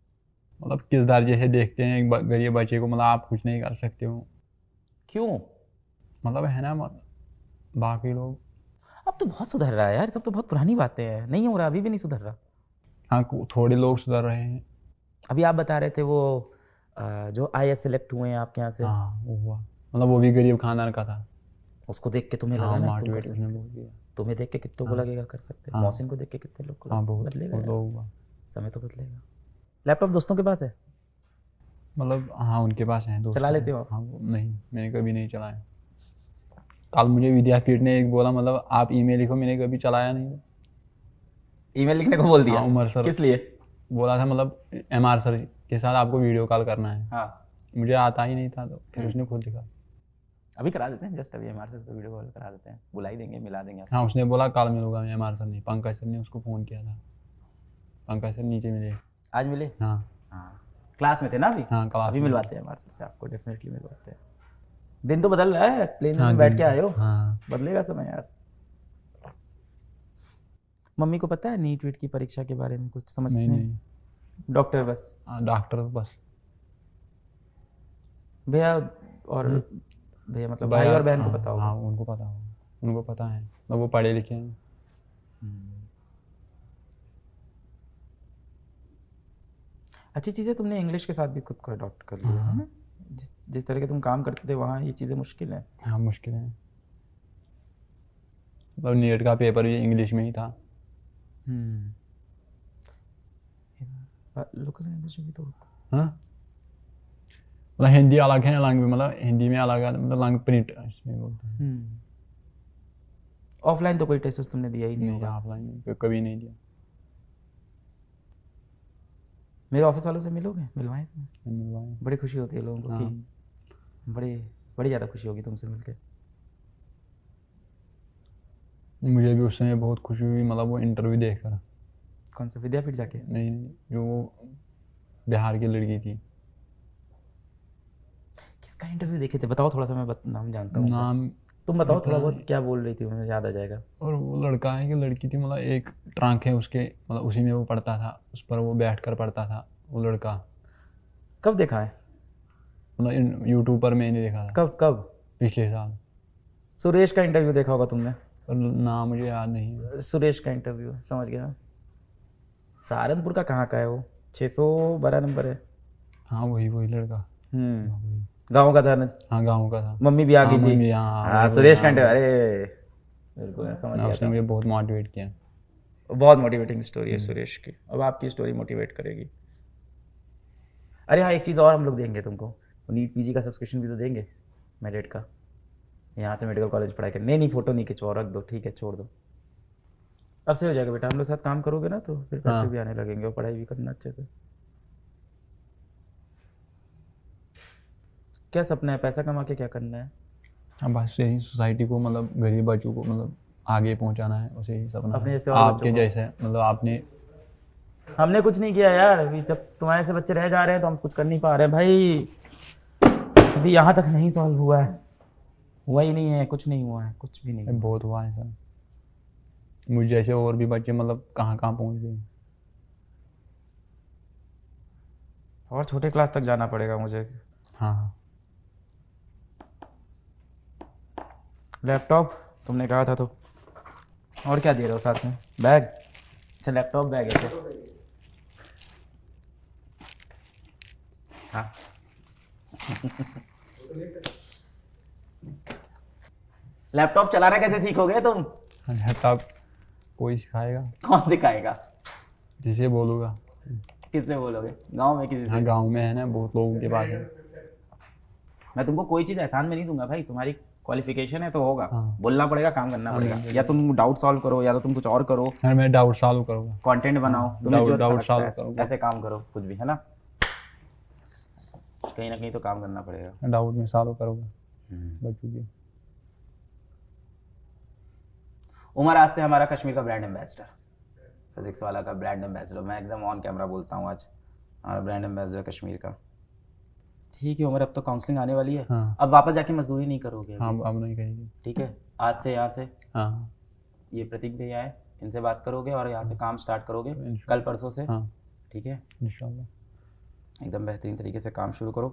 मतलब किस दर्जे से देखते हैं एक गरीब बच्चे को। मतलब आप कुछ नहीं कर सकते हो, क्यों? मतलब है ना, मतलब बाकी लोग। अब तो बहुत सुधर रहा है यार, सब तो बहुत पुरानी बातें हैं। नहीं हो रहा, अभी भी नहीं सुधर रहा। हाँ थोड़े लोग सुधर रहे हैं। अभी आप बता रहे थे वो जो IAS सेलेक्ट हुए हैं आपके यहाँ से, हाँ वो हुआ, मतलब वो भी गरीब खानदान का था। उसको देख के तुम्हें लगा हाँ ना कि तुम कर मोटिवेट उसने सकते? बोल दिया। तुम्हें देख के कितनों को लगेगा कर सकते? हाँ। मौसिन को देख के कितने लोग को हाँ बहुत बदलेगा बहुत यार। लोग हुआ। समय तो बदलेगा। लैपटॉप दोस्तों के पास है? मतलब हाँ उनके पास है दोस्त। चला लेते हो आप? हाँ नहीं मैंने कभी नहीं चलाया। कल मुझे विद्यापीठ ने एक बोला, मतलब आप ईमेल लिखो, मैंने कभी चलाया नहीं। ईमेल लिखने को बोल दिया? हाँ उमर सर किस लिए? बोला था, मतलब MR सर के साथ आपको वीडियो कॉल करना है। हाँ, मुझे आता ही नहीं था, तो फिर उसने खुद लिखा। अभी करा देते हैं, जस्ट अभी हमारे से तो वीडियो कॉल करा देते हैं, बुला ही देंगे, मिला देंगे आपको। हाँ उसने बोला कल मिलूंगा मैं। MR सर ने, पंकज सर ने उसको फ़ोन किया था। पंकज सर नीचे मिले। आज मिले? हाँ हाँ, क्लास में थे ना अभी? हाँ क्लास अभी में। मिलवाते हैं हमारे से आपको, डेफिनेटली मिलवाते हैं। दिन तो बदल रहा है, प्लेन हाँ में बैठ के आए हो, हाँ बदलेगा समय यार। मम्मी को पता है नीट वीट की परीक्षा के बारे में कुछ समझते नहीं हैं? नहीं डॉक्टर बस? हाँ, डॉक्टर बस। भैया और भैया मतलब भाई और बहन को पता होगा? हाँ उनको पता होगा, उनको पता है, मतलब वो पढ़े लिखे हैं। अच्छी चीज़ है तुमने इंग्लिश के साथ भी खुद को अडॉप्ट कर लिया है ना। जिस तरह के तुम काम करते थे वहाँ ये चीज़ें मुश्किल है। हाँ मुश्किल है, मतलब नीट का पेपर भी इंग्लिश में ही था। लोकल लैंग्वेज में भी तो होता हाँ मतलब हिंदी अलग है, लैंग्वेज मतलब हिंदी में अलग है, मतलब लैंग्वेज प्रिंट इसमें बोलते हैं। है। ऑफलाइन तो कोई टेस्ट तुमने दिया ही नहीं नहीं होगा। ऑफलाइन कभी नहीं दिया। मेरे ऑफिस वालों से मिलोगे, मिलवाएं तुम्हें? मिलवाए। बड़ी खुशी होती है लोगों को हाँ। कि बड़ी ज़्यादा खुशी होगी तुमसे मिलके। मुझे भी उस समय बहुत खुशी हुई, मतलब वो इंटरव्यू देखकर। कौन सा, विद्यापीठ जाके? नहीं जो वो बिहार की लड़की थी। किसका इंटरव्यू देखे थे बताओ थोड़ा सा, मैं नाम जानता हूँ। नाम तुम बताओ पता थोड़ा बहुत, नहीं। क्या बोल रही थी मुझे याद आ जाएगा। और वो लड़का है कि लड़की थी, मतलब एक ट्रंक है उसके, मतलब उसी में वो पढ़ता था, उस पर वो बैठ कर पढ़ता था वो लड़का। कब देखा है? मतलब यूट्यूब पर मैंने देखा था कब कब? पिछले साल। सुरेश का इंटरव्यू देखा होगा तुमने? पर नाम मुझे याद नहीं है। सुरेश का इंटरव्यू, समझ गया। सहारनपुर का कहाँ का है वो? 612 नंबर है। हाँ वही लड़का। वही। गाँव का था ना? हाँ गाँव का था। मम्मी भी आ गई हाँ, थी। मम्मी, हाँ, हाँ वही, सुरेश का हाँ, इंटरव्यू, वही। अरे बिल्कुल मैं समझ गया उसने था। मुझे बहुत मोटिवेट किया। बहुत मोटिवेटिंग स्टोरी है सुरेश की। अब आपकी स्टोरी मोटिवेट करेगी। अरे हाँ, एक चीज़ और हम लोग देंगे तुमको, नीट पीजी का सब्सक्रिप्शन भी तो देंगे, मेरिट का। यहाँ से मेडिकल कॉलेज पढ़ाई कर, नहीं फ़ोटो नहीं खिंचवाओ, रख दो, ठीक है छोड़ दो। अब से हो जाएगा बेटा, हम लोग साथ काम करोगे ना तो फिर पैसे हाँ। भी आने लगेंगे और पढ़ाई भी करना अच्छे से। क्या सपना है, पैसा कमा के क्या करना है? हाँ बस यही सोसाइटी को, मतलब गरीब बच्चों को मतलब आगे पहुंचाना है, उसे ही सपना अपने है। जैसे और आपके बच्चों को। जैसे मतलब आपने। हमने कुछ नहीं किया यार, अभी जब तुम्हारे से बच्चे रह जा रहे हैं तो हम कुछ कर नहीं पा रहे भाई। अभी यहाँ तक नहीं सॉल्व हुआ है, हुआ ही नहीं है, कुछ नहीं हुआ है, कुछ भी नहीं। बहुत हुआ है सर, मुझ जैसे और भी बच्चे मतलब कहाँ कहाँ पहुँच गए। और छोटे क्लास तक जाना पड़ेगा मुझे। हाँ। लैपटॉप तुमने कहा था तो, और क्या दे रहे हो साथ में? बैग? अच्छा लैपटॉप बैग है क्या? हाँ लैपटॉप चलाना कैसे सीखोगे तुम? लैपटॉप कोई सिखाएगा? कौन सिखाएगा? जिसे बोलूँगा। किससे बोलोगे? गांव में किसी हाँ से? गांव में है ना, बहुत लोगों के पास है। मैं तुमको कोई चीज़ एहसान में नहीं दूंगा भाई, तुम्हारी क्वालिफिकेशन है तो होगा। हाँ। बोलना पड़ेगा, काम करना पड़ेगा, या तुम डाउट सॉल्व करो या तो तुम कुछ और करो, यार मैं डाउट सॉल्व करूँगा। कंटेंट बनाओ, तुम्हें जो अच्छा डाउट लगता सॉल्व है करूँगा। ऐसे काम करो, कुछ भी है ना, कहीं ना कहीं तो काम करना पड़ेगा। डाउट में सॉल्व करूँगा बच्चों की। उमर आज से हमारा कश्मीर का ब्रांड एम्बेसडर, फिजिक्स वाला का ब्रांड एम्बेसडर। मैं एकदम ऑन कैमरा बोलता हूँ, आज हमारा ब्रांड एम्बेसडर कश्मीर का। ठीक है उमर, अब तो काउंसलिंग आने वाली है। हाँ। अब वापस जाके मजदूरी नहीं करोगे अभी? हाँ अब नहीं कहेंगे। ठीक है, आज से यहाँ से हाँ ये प्रतीक भैया है, इनसे बात करोगे और यहाँ से काम स्टार्ट करोगे कल परसों से। हाँ ठीक है, इंशाल्लाह एकदम बेहतरीन तरीके से काम शुरू करो।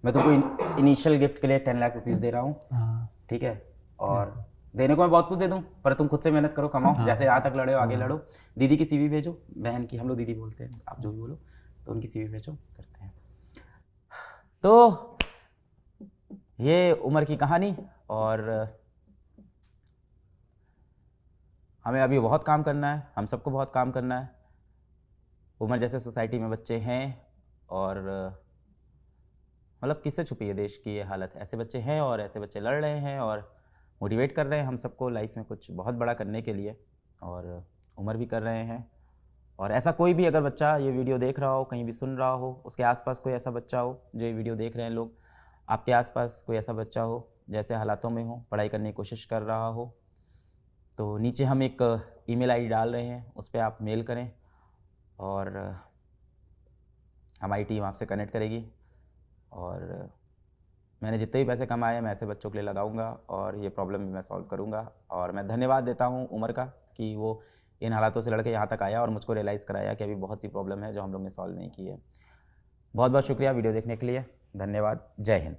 मैं तुमको इनिशियल गिफ्ट के लिए 10 लाख रुपीज़ दे रहा हूँ। हाँ। ठीक है, और देने को मैं बहुत कुछ दे दूँ, पर तुम खुद से मेहनत करो, कमाओ। जैसे यहाँ तक लड़े हो आगे लड़ो। दीदी की सीवी भेजो, बहन की, हम लोग दीदी बोलते हैं, आप जो भी बोलो, तो उनकी सीवी भेजो, करते हैं। तो ये उमर की कहानी, और हमें अभी बहुत काम करना है, हम सबको बहुत काम करना है। उमर जैसे सोसाइटी में बच्चे हैं, और मतलब किससे छुपी है देश की ये हालत, ऐसे बच्चे हैं और ऐसे बच्चे लड़ रहे हैं और मोटिवेट कर रहे हैं हम सबको लाइफ में कुछ बहुत बड़ा करने के लिए, और उमर भी कर रहे हैं। और ऐसा कोई भी अगर बच्चा ये वीडियो देख रहा हो, कहीं भी सुन रहा हो, उसके आसपास कोई ऐसा बच्चा हो जो ये वीडियो देख रहे हैं लोग, आपके आसपास कोई ऐसा बच्चा हो जैसे हालातों में हो, पढ़ाई करने की कोशिश कर रहा हो, तो नीचे हम एक ईमेल आईडी डाल रहे हैं, उस पर आप मेल करें और हमारी टीम आपसे कनेक्ट करेगी। और मैंने जितने भी पैसे कमाए मैं ऐसे बच्चों के लिए लगाऊंगा और ये प्रॉब्लम भी मैं सॉल्व करूंगा। और मैं धन्यवाद देता हूं उमर का कि वो इन हालातों से लड़के यहाँ तक आया और मुझको रियलाइज़ कराया कि अभी बहुत सी प्रॉब्लम है जो हम लोग ने सॉल्व नहीं की है। बहुत बहुत शुक्रिया वीडियो देखने के लिए, धन्यवाद, जय हिंद।